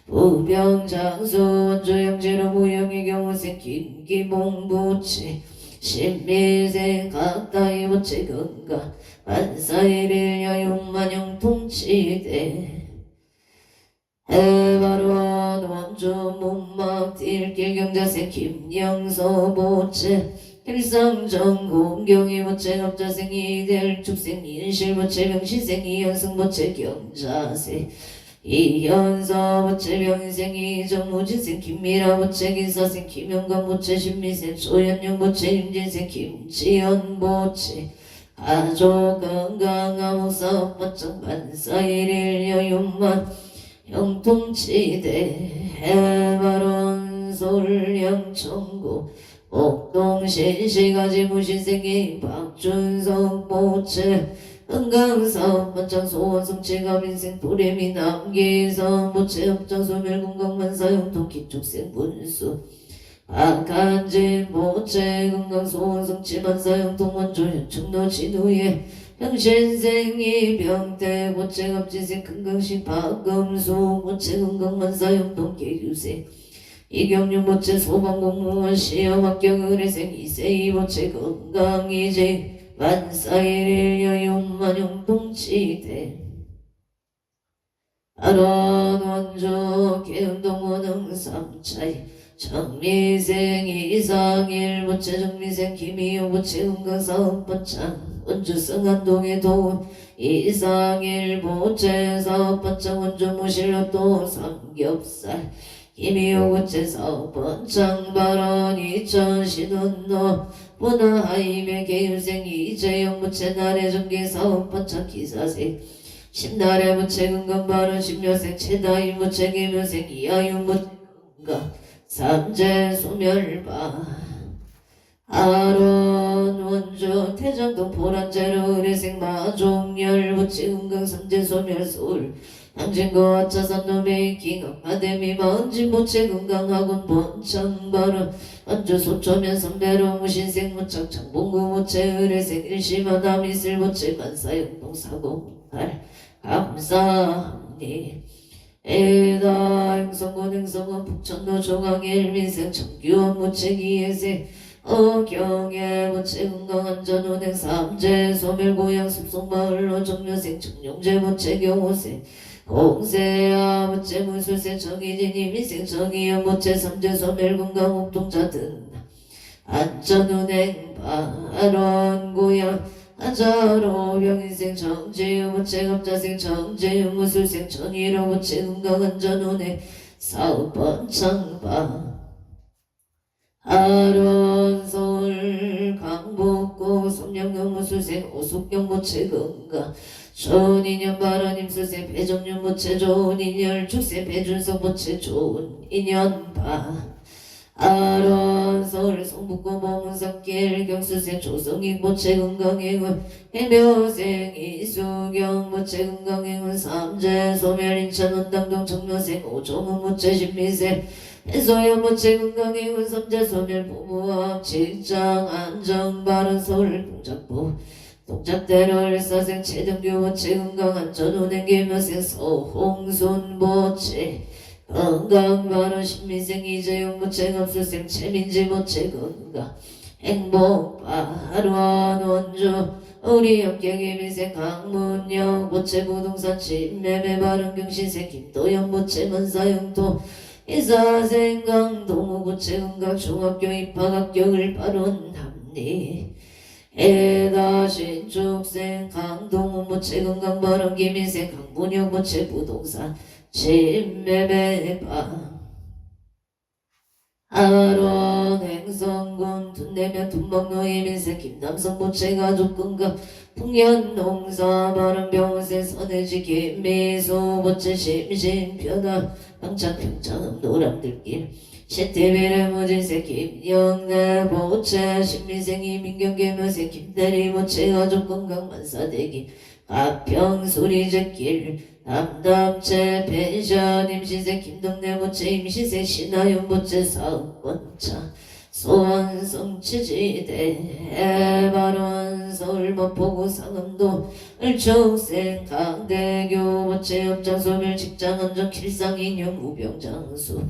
부병장수 원조영지로 무형의 경우생 김기봉 보채 신미생 각다이 보채 건강 만사일일 여윤만용 통치대 해바론 원조 문막 딜길 경자생 김영서 보채 일상정 공경이 보채 업자생 이대일 축생 인실 보채 병시생 이현승 보채 경자생 이현서 보채 병인생 이정무진생 김미라 보채 기사생 김영관 보채 신미생 조현영 보채 임진생 김치현 보채 가족 건강 암흑사업 번창 만사일일 여윤만 형통치대 해바론 솔양천고 옥동신시가지 무신생이 박준석 보채 건강사업 번창 소원성체 가민생 도래미 남기선 보채 업장 소멸 건강만사용통 기축생 분수 박한진 보채 건강소원성체 만사용통 원조 현충노 진우예 병신생이 병태 보채 갑진생 건강신 박금수 보채 건강만사용통 계규생 이경윤 보채 소방공무원 시험 합격 의뢰생 이세희 보채 건강이제 만사일일 여윤만용 동치대 아론 원조 개운동원 응삼차이 정미생 이상일 보채 정미생 김희용 보채 건강사업 번창 원주 성안동의 도운 이상일 보채 사업 번창 원주 무실로또 삼겹살 김희용 보채 사업 번창 발언 이천 신운노 문화하임의 계율생 이재영 보채 나래 전기 사업 번창 기사생 십날의 무체 건강 바른 십여생 최다이 무체 기묘생 이하유 무체 건강 삼재 소멸바 아론 원조 태정동 보란제로 의뢰생 마종열 무체 건강 삼재 소멸소울 항진거 자산노메이 킹 아데미 마은진 무체 건강학원 본청바른 안주 소초면 선배로 무신생 무착 장봉구 무체 의뢰생 일심한 남이슬 무체 만사영동 사공팔 감사합니 에다 행성군 행성군 북천도 조강일 민생 청규원 무체기예생 어경에 무체 건강안전운행 삼재 소멸고향 숲속마을로 정묘생 청룡제 무체 경호생 공세야 무체 무술생 정의진이 민생 정의연 무체 삼재 소멸건강 옥동자 등 안전운행 발원고향 아자로 병인생 정제유 무체갑자생 정제유 무술생 정의로 무체 건강안전운행 사업번 창바 아론서울 강북구 섬령경 무술생 오숙경 무체 건강 좋은 인연 바른 임술생 배정윤 무체 좋은 인연 축생 배준석 무체 좋은 인연 바 아론 서울 성북구 모문석길 경수생 조성익 무체 건강행운 해묘생 이수경 무체 건강행운 삼재 소멸 인천 원당동 정묘생 오종훈 무체 신미생 해소연 무체 건강행운 삼재 소멸 부부와 직장 안정 바른 서울 동작부 동작대로 일사생 최정규 무체 건강안전운행 기묘생 서홍순 무체 건강 바른 신민생 이재용 무체 갑술생 최민지 무체 건강 행복 바른 원주 우리 역경의 민생 강문영 무체 부동산 진매매 바른 경신생 김도영 무체 만사영도 이사생 강동우 무체 건강 중학교 입학 합격을 발언합니 에다 신축생 강동우 무체 건강 바른 김인생 강문영 무체 부동산 진매매바 아론 행성군 둔내면 둔방노의 민생 김남성 무체 가족 건강 풍년농사 바른 병원생 선해지 김미소 무체 심심편하 방창평창 노람들길 시태비를 무진생 김영래 무체 신민생이 민경계묘생 김대리 무체 가족 건강 만사대기 가평 소리제길 남담체 펜션 임신생 김동래 무체 임신생 신하윤 무체 사업권차 소원성 치지대 발원 서울 마포구 상암도 을축생 강대교 무체 업장 소멸 직장 안전 길상 인형 우병장수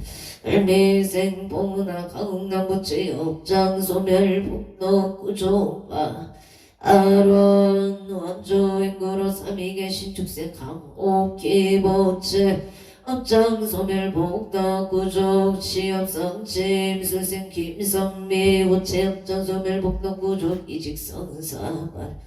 을미생 봉은아 강흥남 무체 업장 소멸 북도 구조바 아론 원조 인구로 삼위계 신축생 강옥기 보체 업장 소멸 복덕 구족 시업성 침술생 김선미 우체 업장 소멸 복덕 구족 이직성 사발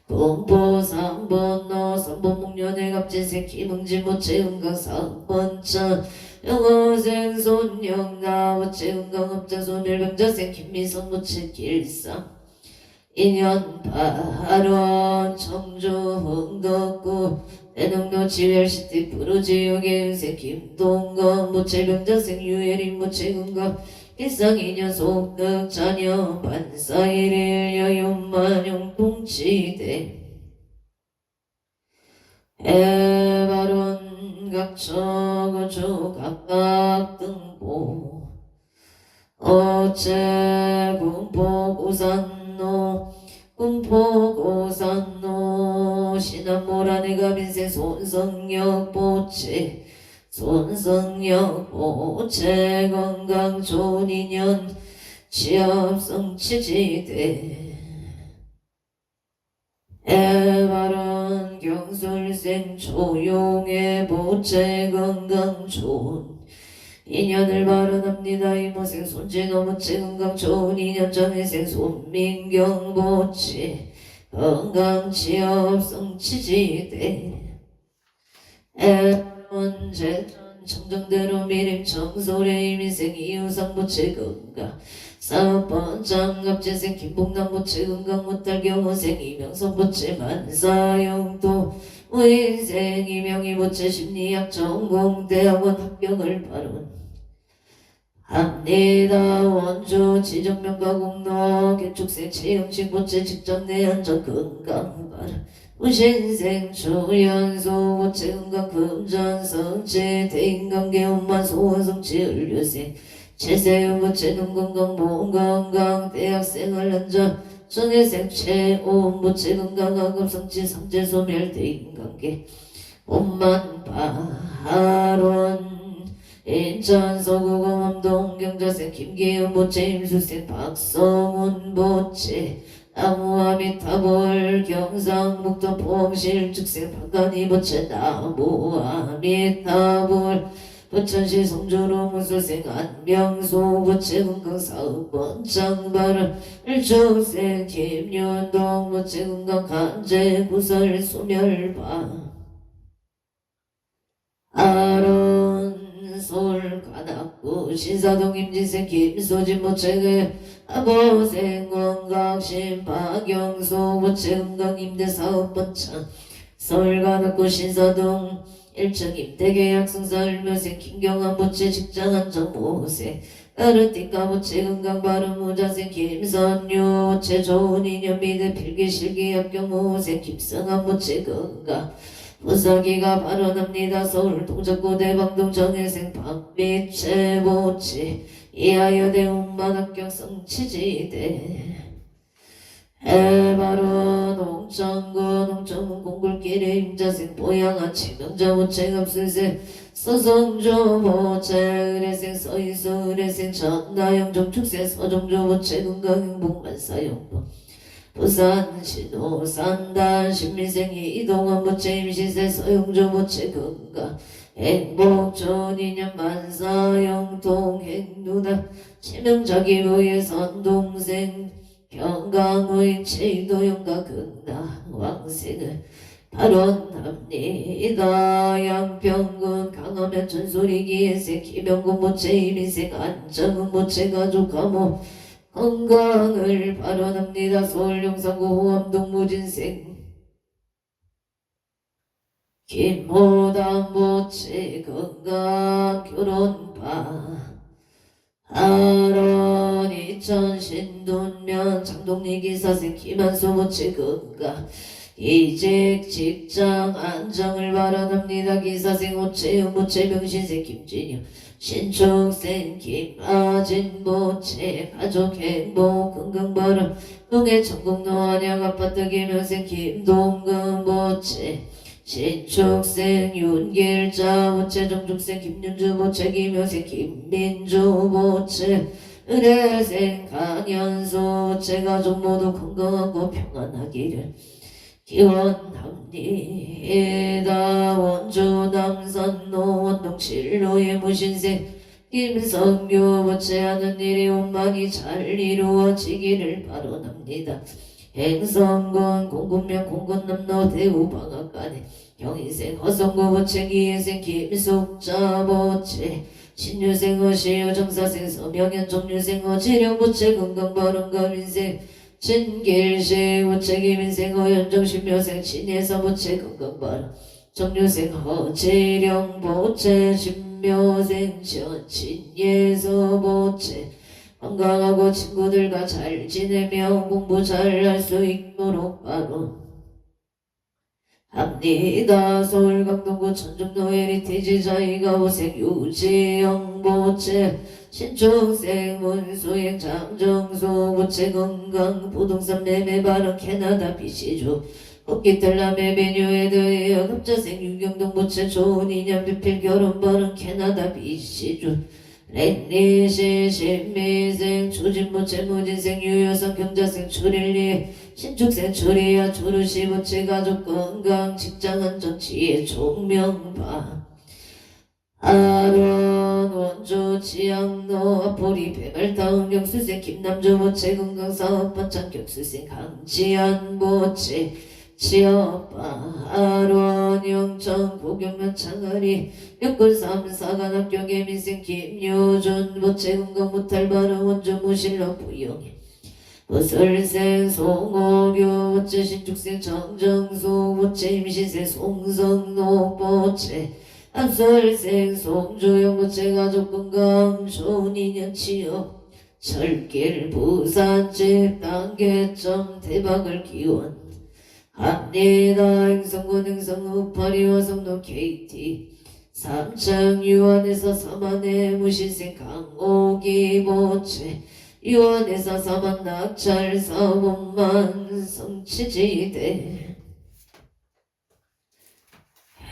공포 3번 너 3번 목련의 갑진생 김흥진 무체 건강 3번차 영어생 손영나 무체 건강 업장 소멸 병자생 김미선 무체 길상 인연 발원 청주 흥덕구 대농도 지wel시티 프로지역의 은생 김동건 무체병자생 유혜린 무체건강 일상인연 속덕 자녀 반사일일 여윤만용 동치대 해발원 각처구주 각각 등보 어째 군포고산노 군포고산노 신안모란의가 빈생 손성역 보채 손성역 보채 건강 좋은 인연 취업성 치지대 에바른 경술생 조용해 보채 건강 좋은 인연을 발언합니다. 이모생 손진호 무체 건강 좋은 인연 정혜생 손민경 보채 건강 취업성 치지대 애원제전 청정대로 미림 청소래 이민생 이유상 무체 건강 사번 장갑재생 김복남 모체 건강 못할 경호생 이명선 모체 만사영도 우인생 이명희 모체 심리학 전공대학원 합격을 바론 합니다. 원조 지정명가 공로 개축생 채영식 모체 직접 내안전 건강 바른 우신생 초연소 모체 건강 금전 성체 대인관계 온만 소원 성체 을류생 최세유 모체 눈건강 몸건강 대학생활 한자 정혜생 체온 모체 건강 학업 성취 성체 소멸 대인관계 온만 바론 인천 서구공업 동경자생 김기현 모체 임수생 박성훈 모체 나무아미타불 경상북도 포항시 즉생 박간이 모체 나무아미타불 부천시 송조로 무소생 안명소 모체 건강사업원 장발을 일초생 김윤동 모체 건강 간제 구설 소멸바 아론 솔가닥구 신사동 임진생 김소진 모체계 아보생 원각신 박영소 모체 건강 임대사업번창 서울가닥구 신사동 1층 임대계약 승사을묘생 김경환 모체 직장 안정모생 까르띠까 모체 건강 바른 무자생 김선유 모체 좋은 인연 미대 필기실기 합격 모생 김성한 모체 건강 부사기가 발언합니다. 서울 동작구 대방동 정혜생 박미채 모치 이하여대 운만 합격 성취지대 해바로 농천구 농천군 공굴길에 임자생 보양아 치명자 모체 갑술생 서성조 모체 의뢰생 서희수 의뢰생 전나영 정축생 서정조 모체 건강행복 만사용도 부산 신호산단 신민생이 이동원 모체 임시세 서용조 모체 건강 행복 전인연 만사영통 행누나 치명자기부의 선동생 경강의 체도영가 극나 왕생을 발언합니다. 양평군 강화면 전소리기에세 김영군 모체 이민생 안정은 모체 가족 가모 건강을 발언합니다. 서울 용산구 호암동 무진생 김호담 모체 건강 결혼파 아론 이천 신돈면 장동리 기사생 김한수 모체 건강 이직 직장 안정을 발언합니다. 기사생 오채영 모체 명신생 김진유 신축생 김아진 모체 가족 행복 건강 발언 농해 전국노 안양 아파트 김현생 김동근 모체 신축생 윤길자 모체 정축생 김윤주 모체 김효생 김민주 모체 의뢰생 강현수 모체 가족 모두 건강하고 평안하기를 기원합니다. 원주 남산로 원동 칠로의 무신생 김성규 모체 하는 일이 원만히 잘 이루어지기를 발언합니다. 행성군 공군면 공군남로 대우방학간에 경인생 허성구 모체 기인생 김숙자 모체 신유생 허시유 정사생 서명현 정유생 허지령 모체 건강발언가민생 신길시 모체 김인생 허연정 신묘생 신예서 모체 건강발언 정유생 허지령 모체 신묘생 신예서 모체 건강하고 친구들과 잘 지내며 공부 잘 할 수 있도록 발언합니다. 서울 강동구 천중로 헤리티지 자이가 호생 유지영 모체 신축생 문수행 장정소 모체 건강 부동산 매매 발언 캐나다 비시주 호기텔남의 메뉴에 대해 급자생 유경동 모체 좋은 인연 비필 결혼 발언 캐나다 비시주 랭리시 신미생 초진모체 무진생 유효성 경자생 초릴리 신축생 초리야 초르시 모체 가족 건강 직장 안전 지혜 총명바 아론 원조 지향로 아포리 배말다운 경수생 김남조 모체 건강사업 번창 경수생 강지한 모체 지어빠 아론 영천 고경면 창아리 육군 삼사관 학교 개민생 김효준 모체 건강 무탈 바로 원조 무실로 부영해 보설생 송호교 모체 신축생 정정수 모체 임신생 송성노 모체 앞설생 송조영 모체 가족 건강 좋은 인연 취업 철길 부산집 단계점 대박을 기원 합니다. 행성군 행성 우파리와 성도 KT 3층 유한에서 사만의 무신생 강옥이 모체 유한에서 사만 낙찰 사원만 성취지대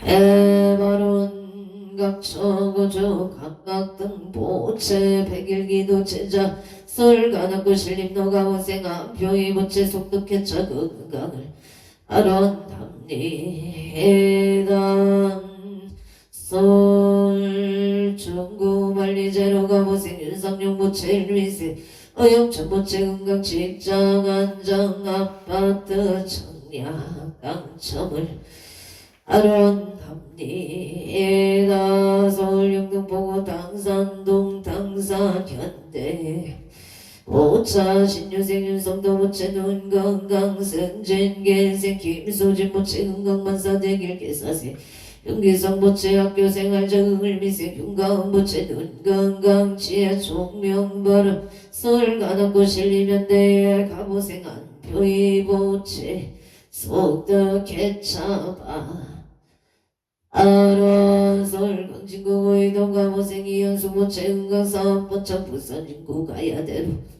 해바론 각처고조 각각등 보체 백일기도 제자 설가나고 신림노가 원생 안표이 보체 속독해차 건강을 아론답니 해담 솔 중구 만리제로가 보생 윤상용 보체 일위세 어영천 보체 건강 직장 안정 아파트 청약 당첨을 아론답니 해다 서울 영등포구 당산동 당산현대 오차 신유생 윤성도 모체 눈건강 승진 개생 김소진 모체 건강만사 대길 개사생 윤기성 모체 학교생활 적응을 미생 윤가은 모체 눈건강 지혜 총명발음 서울 가납고 신림현대에 가보생 안표이 모체 속덕 개차바 아론 서울 강진구 의동 가보생 이현수 모체 은강사업 번창 부산 인구 가야대로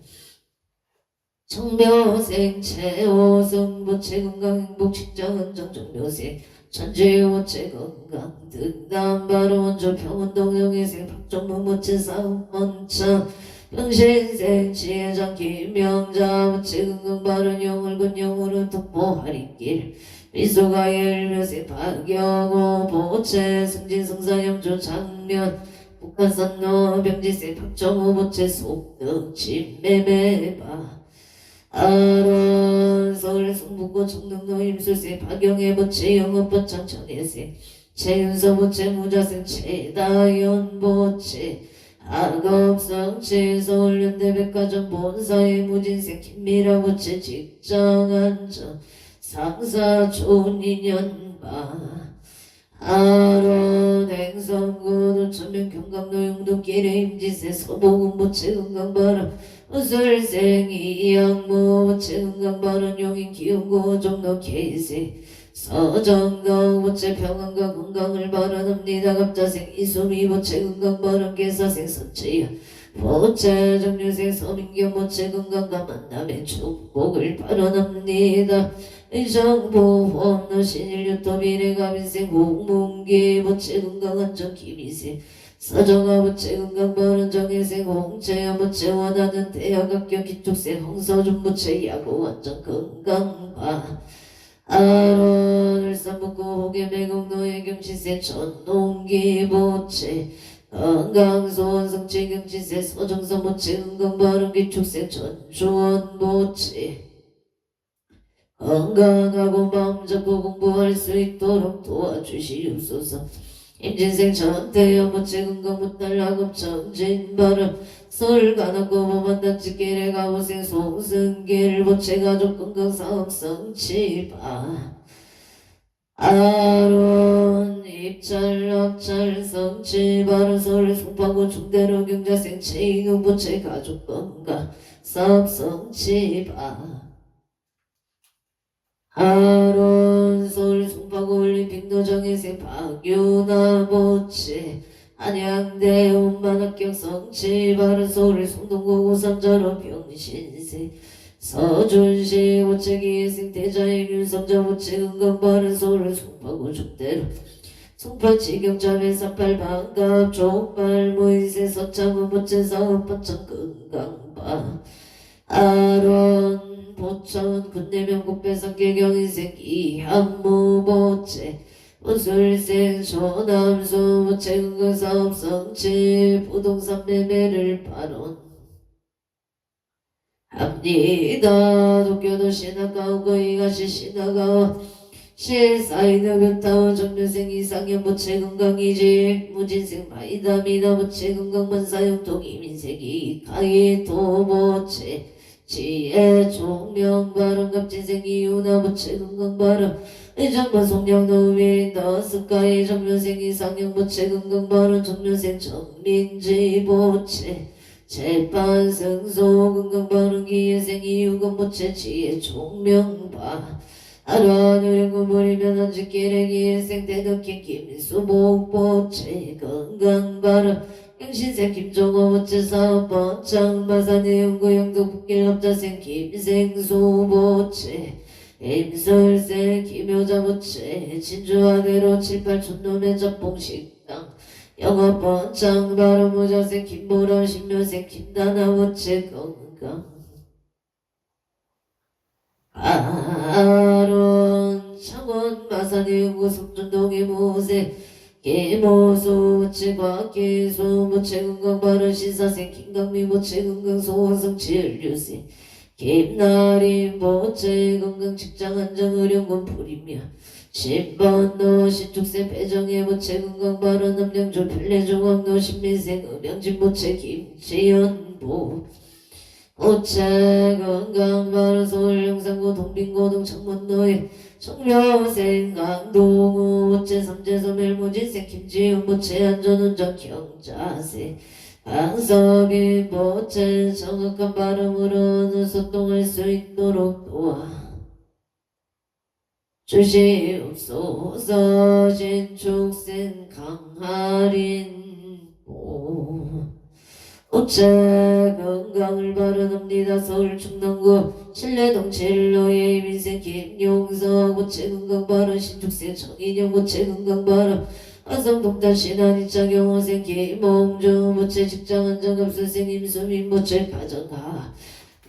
청묘생 최호성 모체 건강 행복 직장은 정정묘생 천주의 모체 건강 등담 바로 원조 평운동 영예생 박정무 모체 사업 번창 병신생 지혜장 김명자 모체 건강 바른 영월군 영월은 독보 하리길 미소가 열묘생 박영호 모체 승진 성사영조 장면 북한선로 병지생 박정호 모체 속덕 진매매바 아론 서울 성북구 청릉로 임술생 박영애 모체 영업번창 천혜생 최윤서 모체 무자생 최다연 모체 학업성체 서울연대 백화점 본사의 무진생 김미라 모체 직장안정 상사 좋은 인연바 아론 행성군 우천면 경감로 용동길에 임지세 서보군 모체 건강바람 우설생 이양무 모체 건강바람 용인 기운고 종로 개세 서정동 모체 평안과 건강을 바라옵니다. 갑자생 이수미 모체 건강바람 개사생 선체야 모체 정류생 서민경 모체 건강과 만남의 축복을 바라옵니다. 정보원로 신일유토 미래가민생 홍문기 모체 건강안정 김희생 서정아 모체 건강바른 정혜생 홍채야 모체 원하는 대학학교 기축생 홍서준 모체 야구 안정 건강바 아론 울산북구 호계매공로의 경치세 전농기 모체 건강소원 성취 경치세 서정서 모체 건강바른 기축생 전주원 모체 건강하고 마음 잡고 공부할 수 있도록 도와주시옵소서. 임진생 전태여 모체 건강 못할 학업 정진바람 서울 가납고 보만단지길에 가보생 송승길 모체 가족 건강 사업 성취바 아론 입찰 합찰 성취바람 서울 송파구 중대로 경자생 최인우 모체 가족 건강 사업 성취바 아론 서울 송파구 올림픽 노정에생 박유나 모체 안양대 온만학교 성취 바른 서울 송동구 고삼자로 병신세 서준시 모체기예생 대자의 윤성자 모체 건강 바른 서울 송파구 중대로 송파지경자매 38 반갑 족발 모인세 서창은 모체 사업 번창 건강바 아론 보천 군대명 국배상 개경인생 이한무 모체 원술생 조남수 모체 건강사업 성취 부동산 매매를 발언 합니다. 도쿄도 시나가오 거이가시 시나가오 실사이드 뷰타오 정류생 이상형 부채 건강이지 무진생 마이다미다 부채 건강만 사용통 이민색이 가이 도보채 지혜 총명 발음 갑진생 이유나 부채 건강 발음 의정만 송영 노미린 더스카이 정류생 이상형 부채 건강 발음 정류생 정민지 부채 재판 승소 건강 발음 기회생 이유건 부채 지혜 총명바 하루하루 버리면 안죽기를 기회생 대덕희 김수 복보채 건강발음 영신생 김종호 부채 사업번 창마산의 연구 영도 북길 업자생 김생수 부채 임설생 김효자 부채 진주아대로 7,8촌놈의 짬뽕식당 영업번 창발음 모자생 김보라 신묘생 김다나 부채 건강 아론 창원 마산의 연구 석준동의 모세 개모수 부채 곽기수 부채 건강발음 신사생 김강미 부채 건강 소원성 진류생 김나림 부채 건강 직장 안정 의료군 부리며 신번노 신축생 배정의 부채 건강발음 남양주 필레중앙로 신민생 음양진 부채 김치연부 부채 건강발음 서울 영산고 동빈고등 창문로의 청묘생 강동우 부채 삼재소 멜모진생 김지훈 부채 안전운전 경자생 강서빈 부채 정확한 발음으로는 소통할 수 있도록 도와 주시옵소서. 신축생 강하린 부채 건강을 바라옵니다. 서울 충남구 신례동 칠로의 민생 김용석 부채 건강 발음 신축생 정인영 부채 건강 발음 화성 동탄 신한이차 경호생 김홍주 부채 직장 안정갑수생 임수민 부채 가정가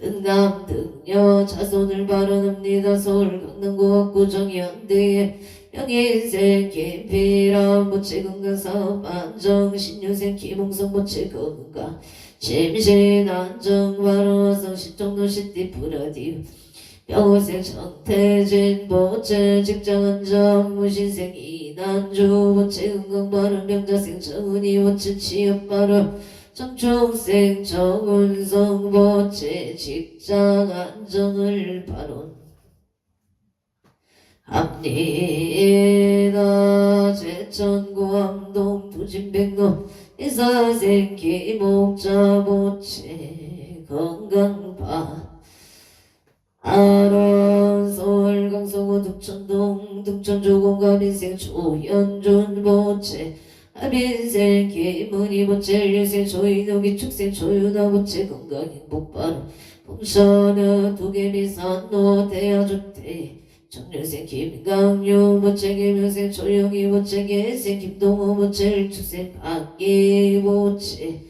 등남 등여 자손을 발언합니다. 서울 강남구학구 정현대의 영인생 김필람 부채 건강사업 안정 신유생 김홍성 부채 건강 심신 안정 발언화성 시청로 시티 프라디오 병호생 정태진 부채 직장 안정 무신생 이난주 부채 건강 발언 병자생 정은이 부채 취업 발언 정충생 정운성 부채 직장 안정을 발언 합니다. 제천구 암동 두진백로 이사생 김옥자 부채 건강바 아론 서울 강서구 득천동 득천주공감 인생 조현준 부채 하빈생 김은희 부채 일생 조인욱이 축생 조윤아 부채 건강행복바로 봉선은 두개미산노 대야주택 정류생 김강유 부채 김효생 조영희 부채 계생 김동호 부채 일축생 박기 부채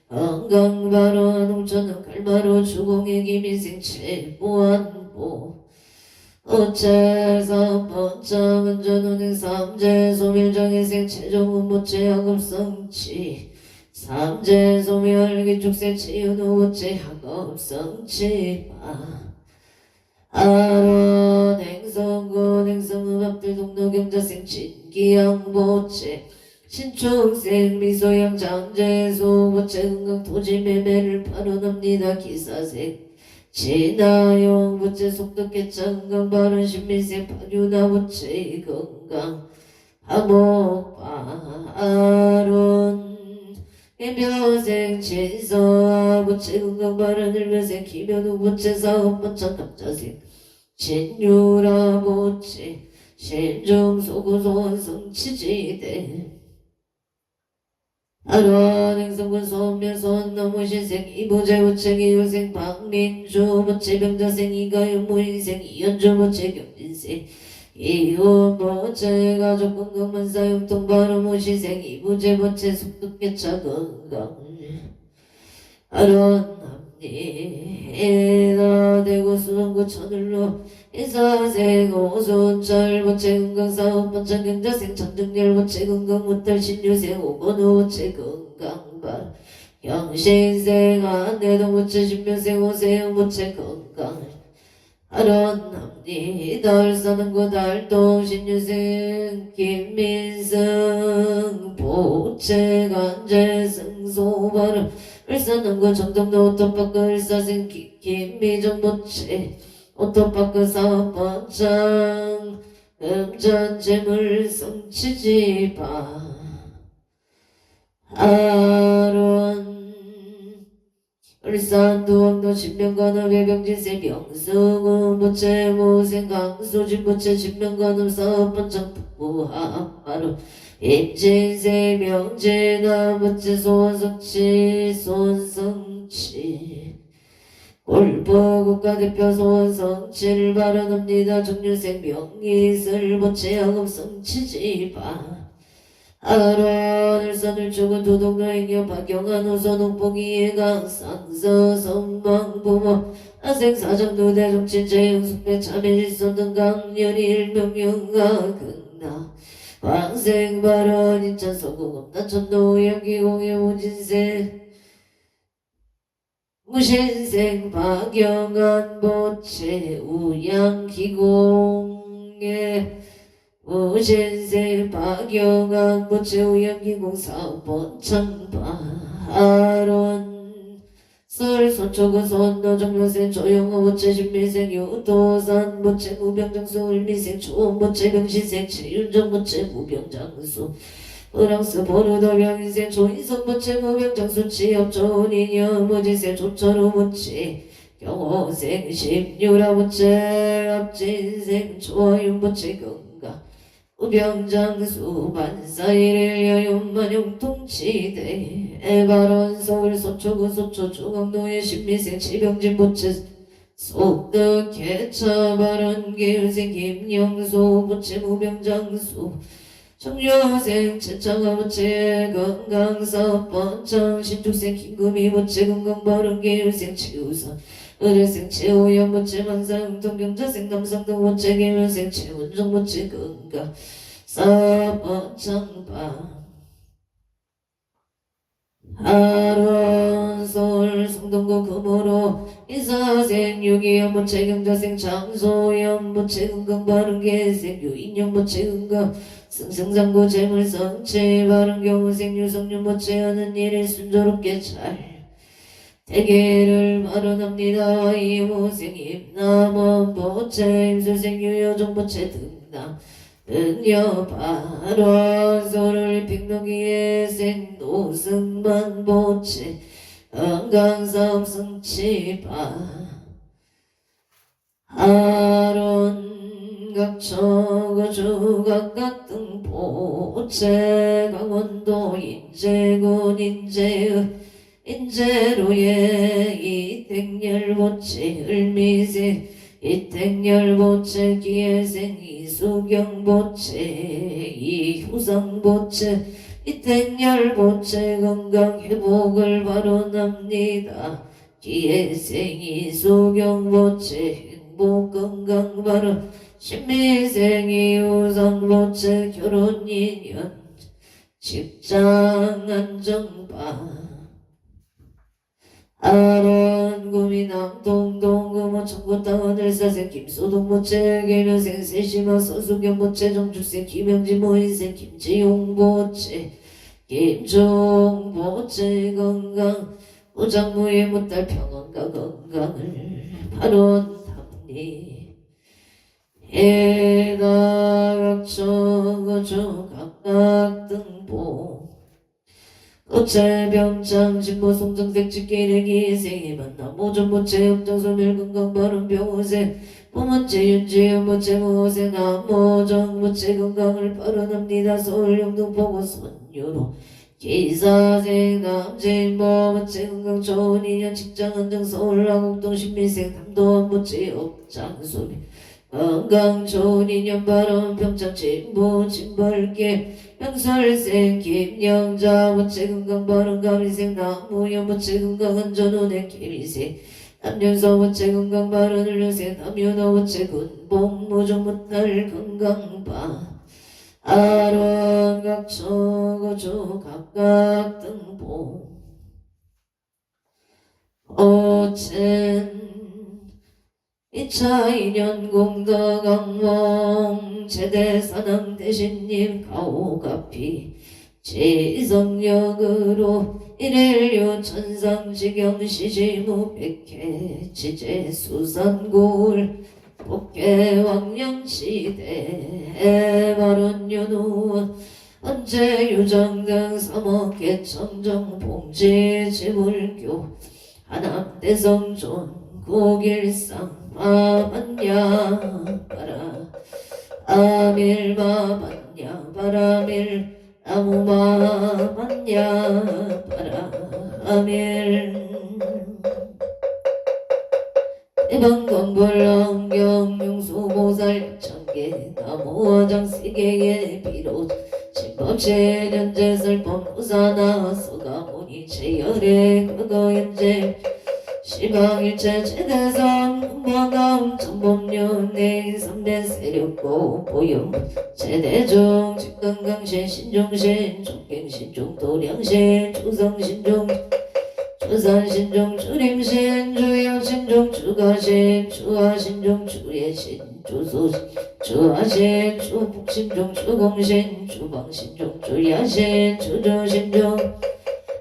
건강바로 농촌은 갈마로 주공의 김인생 최보안보 부채 삼번장 은전운행 삼재 소멸정인생 최종훈 부채 학업성치 삼재 소멸기 축생 최윤호 부채 학업성치마 아론 행성군 행성음악들 동로경자생 진기양 부채 신축생 미소양 장재소 부채 건강 토지매매를 발언합니다. 기사생 진아용 부채 속덕개차 건강 발언 신민생 박유나 부채 건강 하목바론 김효생 진서아 부채 건강 발언 일면생 김현우 부채 사업번창 갑자생 진유라 부채 신중소구소원성 치지대 아론 행성군 소면 소원나무신생 이부재 부채 기효생 박민주 부채 병자생 이가연 무인생 이연주 부채 경진생 이후 부채 가족 건강만사 용통 바로 무신생 이부재 부채 속독개차 건강 아론 합니다. 대구 수원구 천을로 이사생 오순철 부채 건강사업 번창 경자생 천정열 부채 건강 무탈 신유생 오건우 부채 건강발 영신생아 내도 무채 신묘생 오세요 무채 건강을 하련합니다. 을사는고 달동 신유생 김민승 보채간재승 소발음 을사는고 정동도 오토바크 을사생 김미정 보채 오토바크 사업번장 음전재물 성치지바 아론 울산 두왕도 신명관음 해병진세 병승우 무채 무생 강수진 무채 신명관음 사업번장 북부하마루 임진세 명진아 무채 소원성치 소원성치 골프 국가대표 소원성치를 발언합니다. 정유생 명의슬 무채 양업성치지바 아론 일산을 죽은 도동노행여 박경한 호선홍봉이의 강상서 선망부모 아생사정도 대정친 재영숙배 참일선 등강렬이 일명영가 극나 광생발언 인천서구금 난천도 연기공의 오진세 무신생 박영한 보채 우양기공의 무신생 박영한 보채 우양기공 사번 창바론 설소초구 선도 정묘생 조영호 보채 신미생 유도산 보채 무병장수 을미생 초보채 병신생 최윤정 보채 무병장수 프랑스 보르도 병인생 조인성 보채 무병장수 취업 좋은 인연 무지생 조철우 보채 경호생 십유라 보채 앞진생 조아윤 보채 건가 우병장수 반사일일 여윤만용 통치대 에바론 서울 서초구 서초 중앙도의 신미생 지병진 보채 속득 개차발언 기울생 김영수 보채 무병장수 청유생 채창아 보채 건강사업번창 신축생 김금희 보채 건강발언 기울생 최우선 의뢰생 최우연 보채 만상 동경자생 남상동 보채 김현생 최운정 보채 건강 사업번창바 아론 서울 성동구 금호로 인사생 유기현 보채 경자생 장소연 보채 건강발언 계생 유인영 보채 건강 승승장구 재물성체 바른 경우생 유성윤 보채하는 일을 순조롭게 잘 대개를 발언합니다. 이모생 임남원 보채 임술생 유여종 보채 등남 은여 발언 서울 빅노기의 생노승만 보채 건강사업 성치바 아론 각처 주각각 등보채 강원도 인제군 인제로의 이택열보채 을미세 이택열보채 기회생 이수경보채 이효상보채 이택열보채 건강회복을 발언합니다. 기회생 이수경보채 행복건강발언 신미생이 우상보채 결혼인연 직장안정바 아론 구미남 동동금호 청구땅 을사생 김소동보채 계면생 세심한 서수경보채 정축생 김영진 모인생 김지용보채 김종보채 건강 우장무의 못달 평안과 건강을 발언합니다. 해각처거주 각각 등보 어체병장 진보 송정색 직기내기 생이 만나 모전보채 음정소멸 건강발언 병호생 보문채 윤지연 보채 무호생 남모정보채 건강을 발언합니다. 서울 영등포구 선유로 기사생 남진보 보채 건강 좋은 인연 직장안정 서울 하곡동 신미생 남도원 보채 업장소리 건강 좋은 인연 발언 평창 진보 진벌계 영설생 김영자 보채 건강 발언 가미생 남무연 보채 건강 안전운행 김희생 남윤서 보채 건강 발언 을류생 남윤호 보채 군복 무종 못날 건강바 아론 각처 거주 각각 등보 오천 2차 2년 공덕강몽 제대사당 대신님 가오가피 지성역으로 일일류 천상지경 시지무 백회 지제수산골 복계왕량시대 해바른연우 언제 유정등 삼억계 청정 봉지 지물교 하남대성존 고길상 마반야 바라 아밀마반야 바라밀 나무마반야 바라 아밀 대방광불왕경용수보살 천개 나무화장세계의 비롯 신법체련제설법 우사나 서가모니 제열의 그거연제 시방일체 최대성 흥방감 천법륜내 삼대세력고 보영 최대중 직강강신 신종신 종갱신 종도량신 조성신종 조산신종 주림신 주영신종 주가신 주하신종 주예신 주소신 주하신 주복신종 주공신 주방신종 주야신 주조신종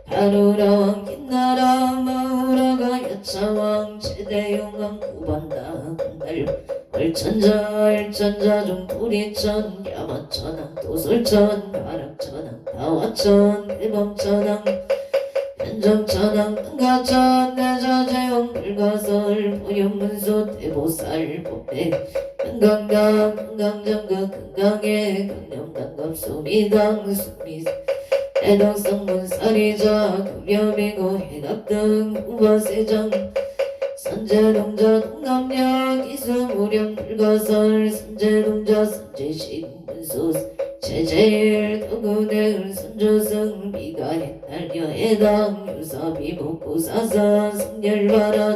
하루라왕 긴나라 마우라가 여차왕 최대용왕 구반다 군달 월천자 일천자 중불이천 야마천왕 도솔천 가락천왕 다화천 대범천왕 현정천왕 은가천 내자재용 불가설 보현문수 대보살 법대 금강당 금강정극 금강에 강념당갑 수미당 수미 해덕성문사리자 금염이고 해갑등 우바세장 선제동자 동남역 이수무령 불가설 선제동자 선제식 문수 제제일 도근해을 선조승 비가 헷날려 해당 유사비목고사사 성결바라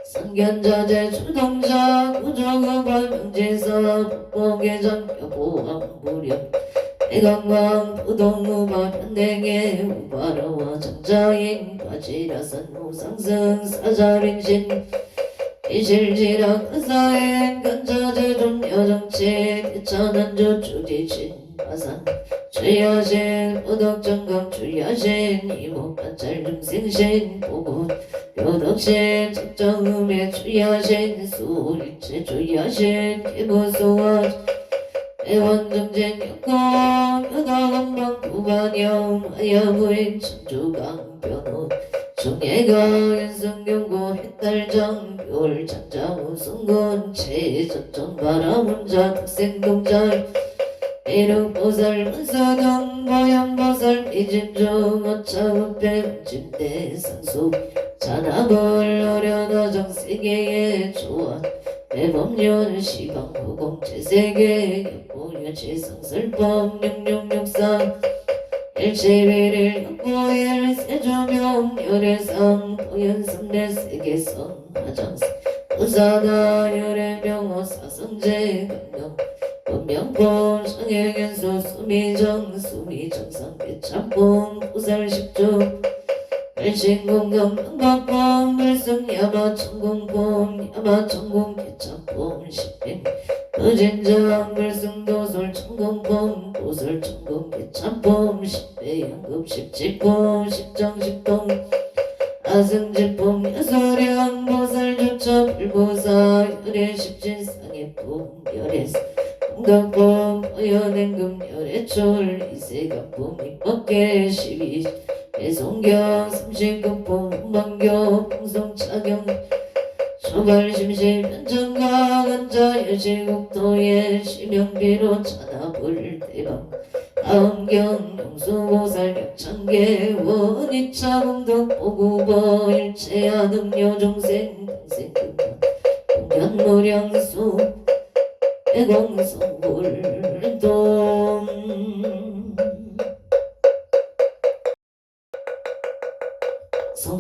선견자재 주동자 구조급한 명제사 북봉계장 여보왕무령 대강왕 부동우바 편댕에 우바라와 장자인 바지라선 무상승 사자린신 이실지락 의사엔 간자재존 여정치 대천한조 주지신 바산 최야신 우덕정강 주야신 이목반찰 중생신 보고 묘덕신 적정음의 주야신 수일체 주야신 개무소와 애원정진 역공 여다건방 부반영 하야부인 천주강 변호 중예가 연승경고 햇달장 별 장자우 성군 최전전 바라문자 특생동자 이륙보살 문사강 보현보살 이진중 어차우패 진대 산수 잔압을 어려다 정세계의 조언 대법륜 시방후공 제세계 역보유 제성설법 육육육상 일체비를 역보일 세조명 열애상 보현삼대 세계성 화장상 부사나 열애명호 사성제 강령 본명본 성행연수 수미정 수미정상 대참본 부살식주 일신공경 응박본 불승 야마천공본 야마천공 개참본 십행 거진장 불승 도솔 천공본 도솔 천공 개참본 십배연급 십지본 십정십동 아승지본 여소량 보살조처 불보사 열애 십진상의본 열애사 공덕본 보현행금 열애철 이세갑본 입법계 십이 배송경 삼신급본 운방교 풍성차경 초발심시 편정가 간자 여시국토의 시명비로 차나불 대방 다음경 용수보살 격창계 원이차 공덕 보구보 일체하등여 종생 당생급본 공견무량수 애공성불동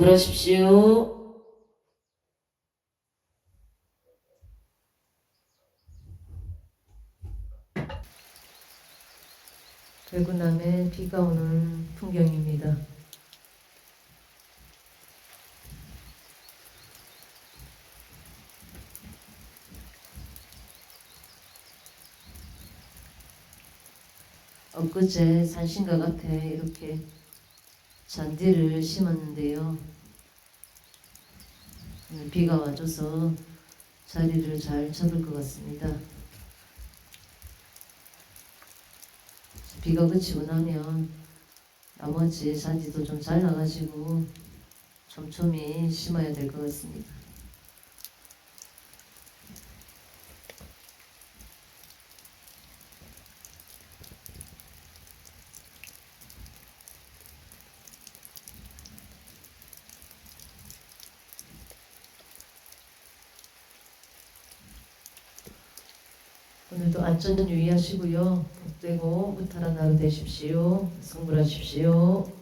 성불하십시오. 대구남에 비가 오는 풍경입니다. 엊그제 산신각 앞에 이렇게 잔디를 심었는데요. 오늘 비가 와줘서 자리를 잘 잡을 것 같습니다. 비가 그치고 나면 나머지 잔디도 좀 잘라가지고 촘촘히 심어야 될 것 같습니다. 오늘도 안전 유의하시고요. 복되고 무탈한 하루 되십시오. 성불하십시오.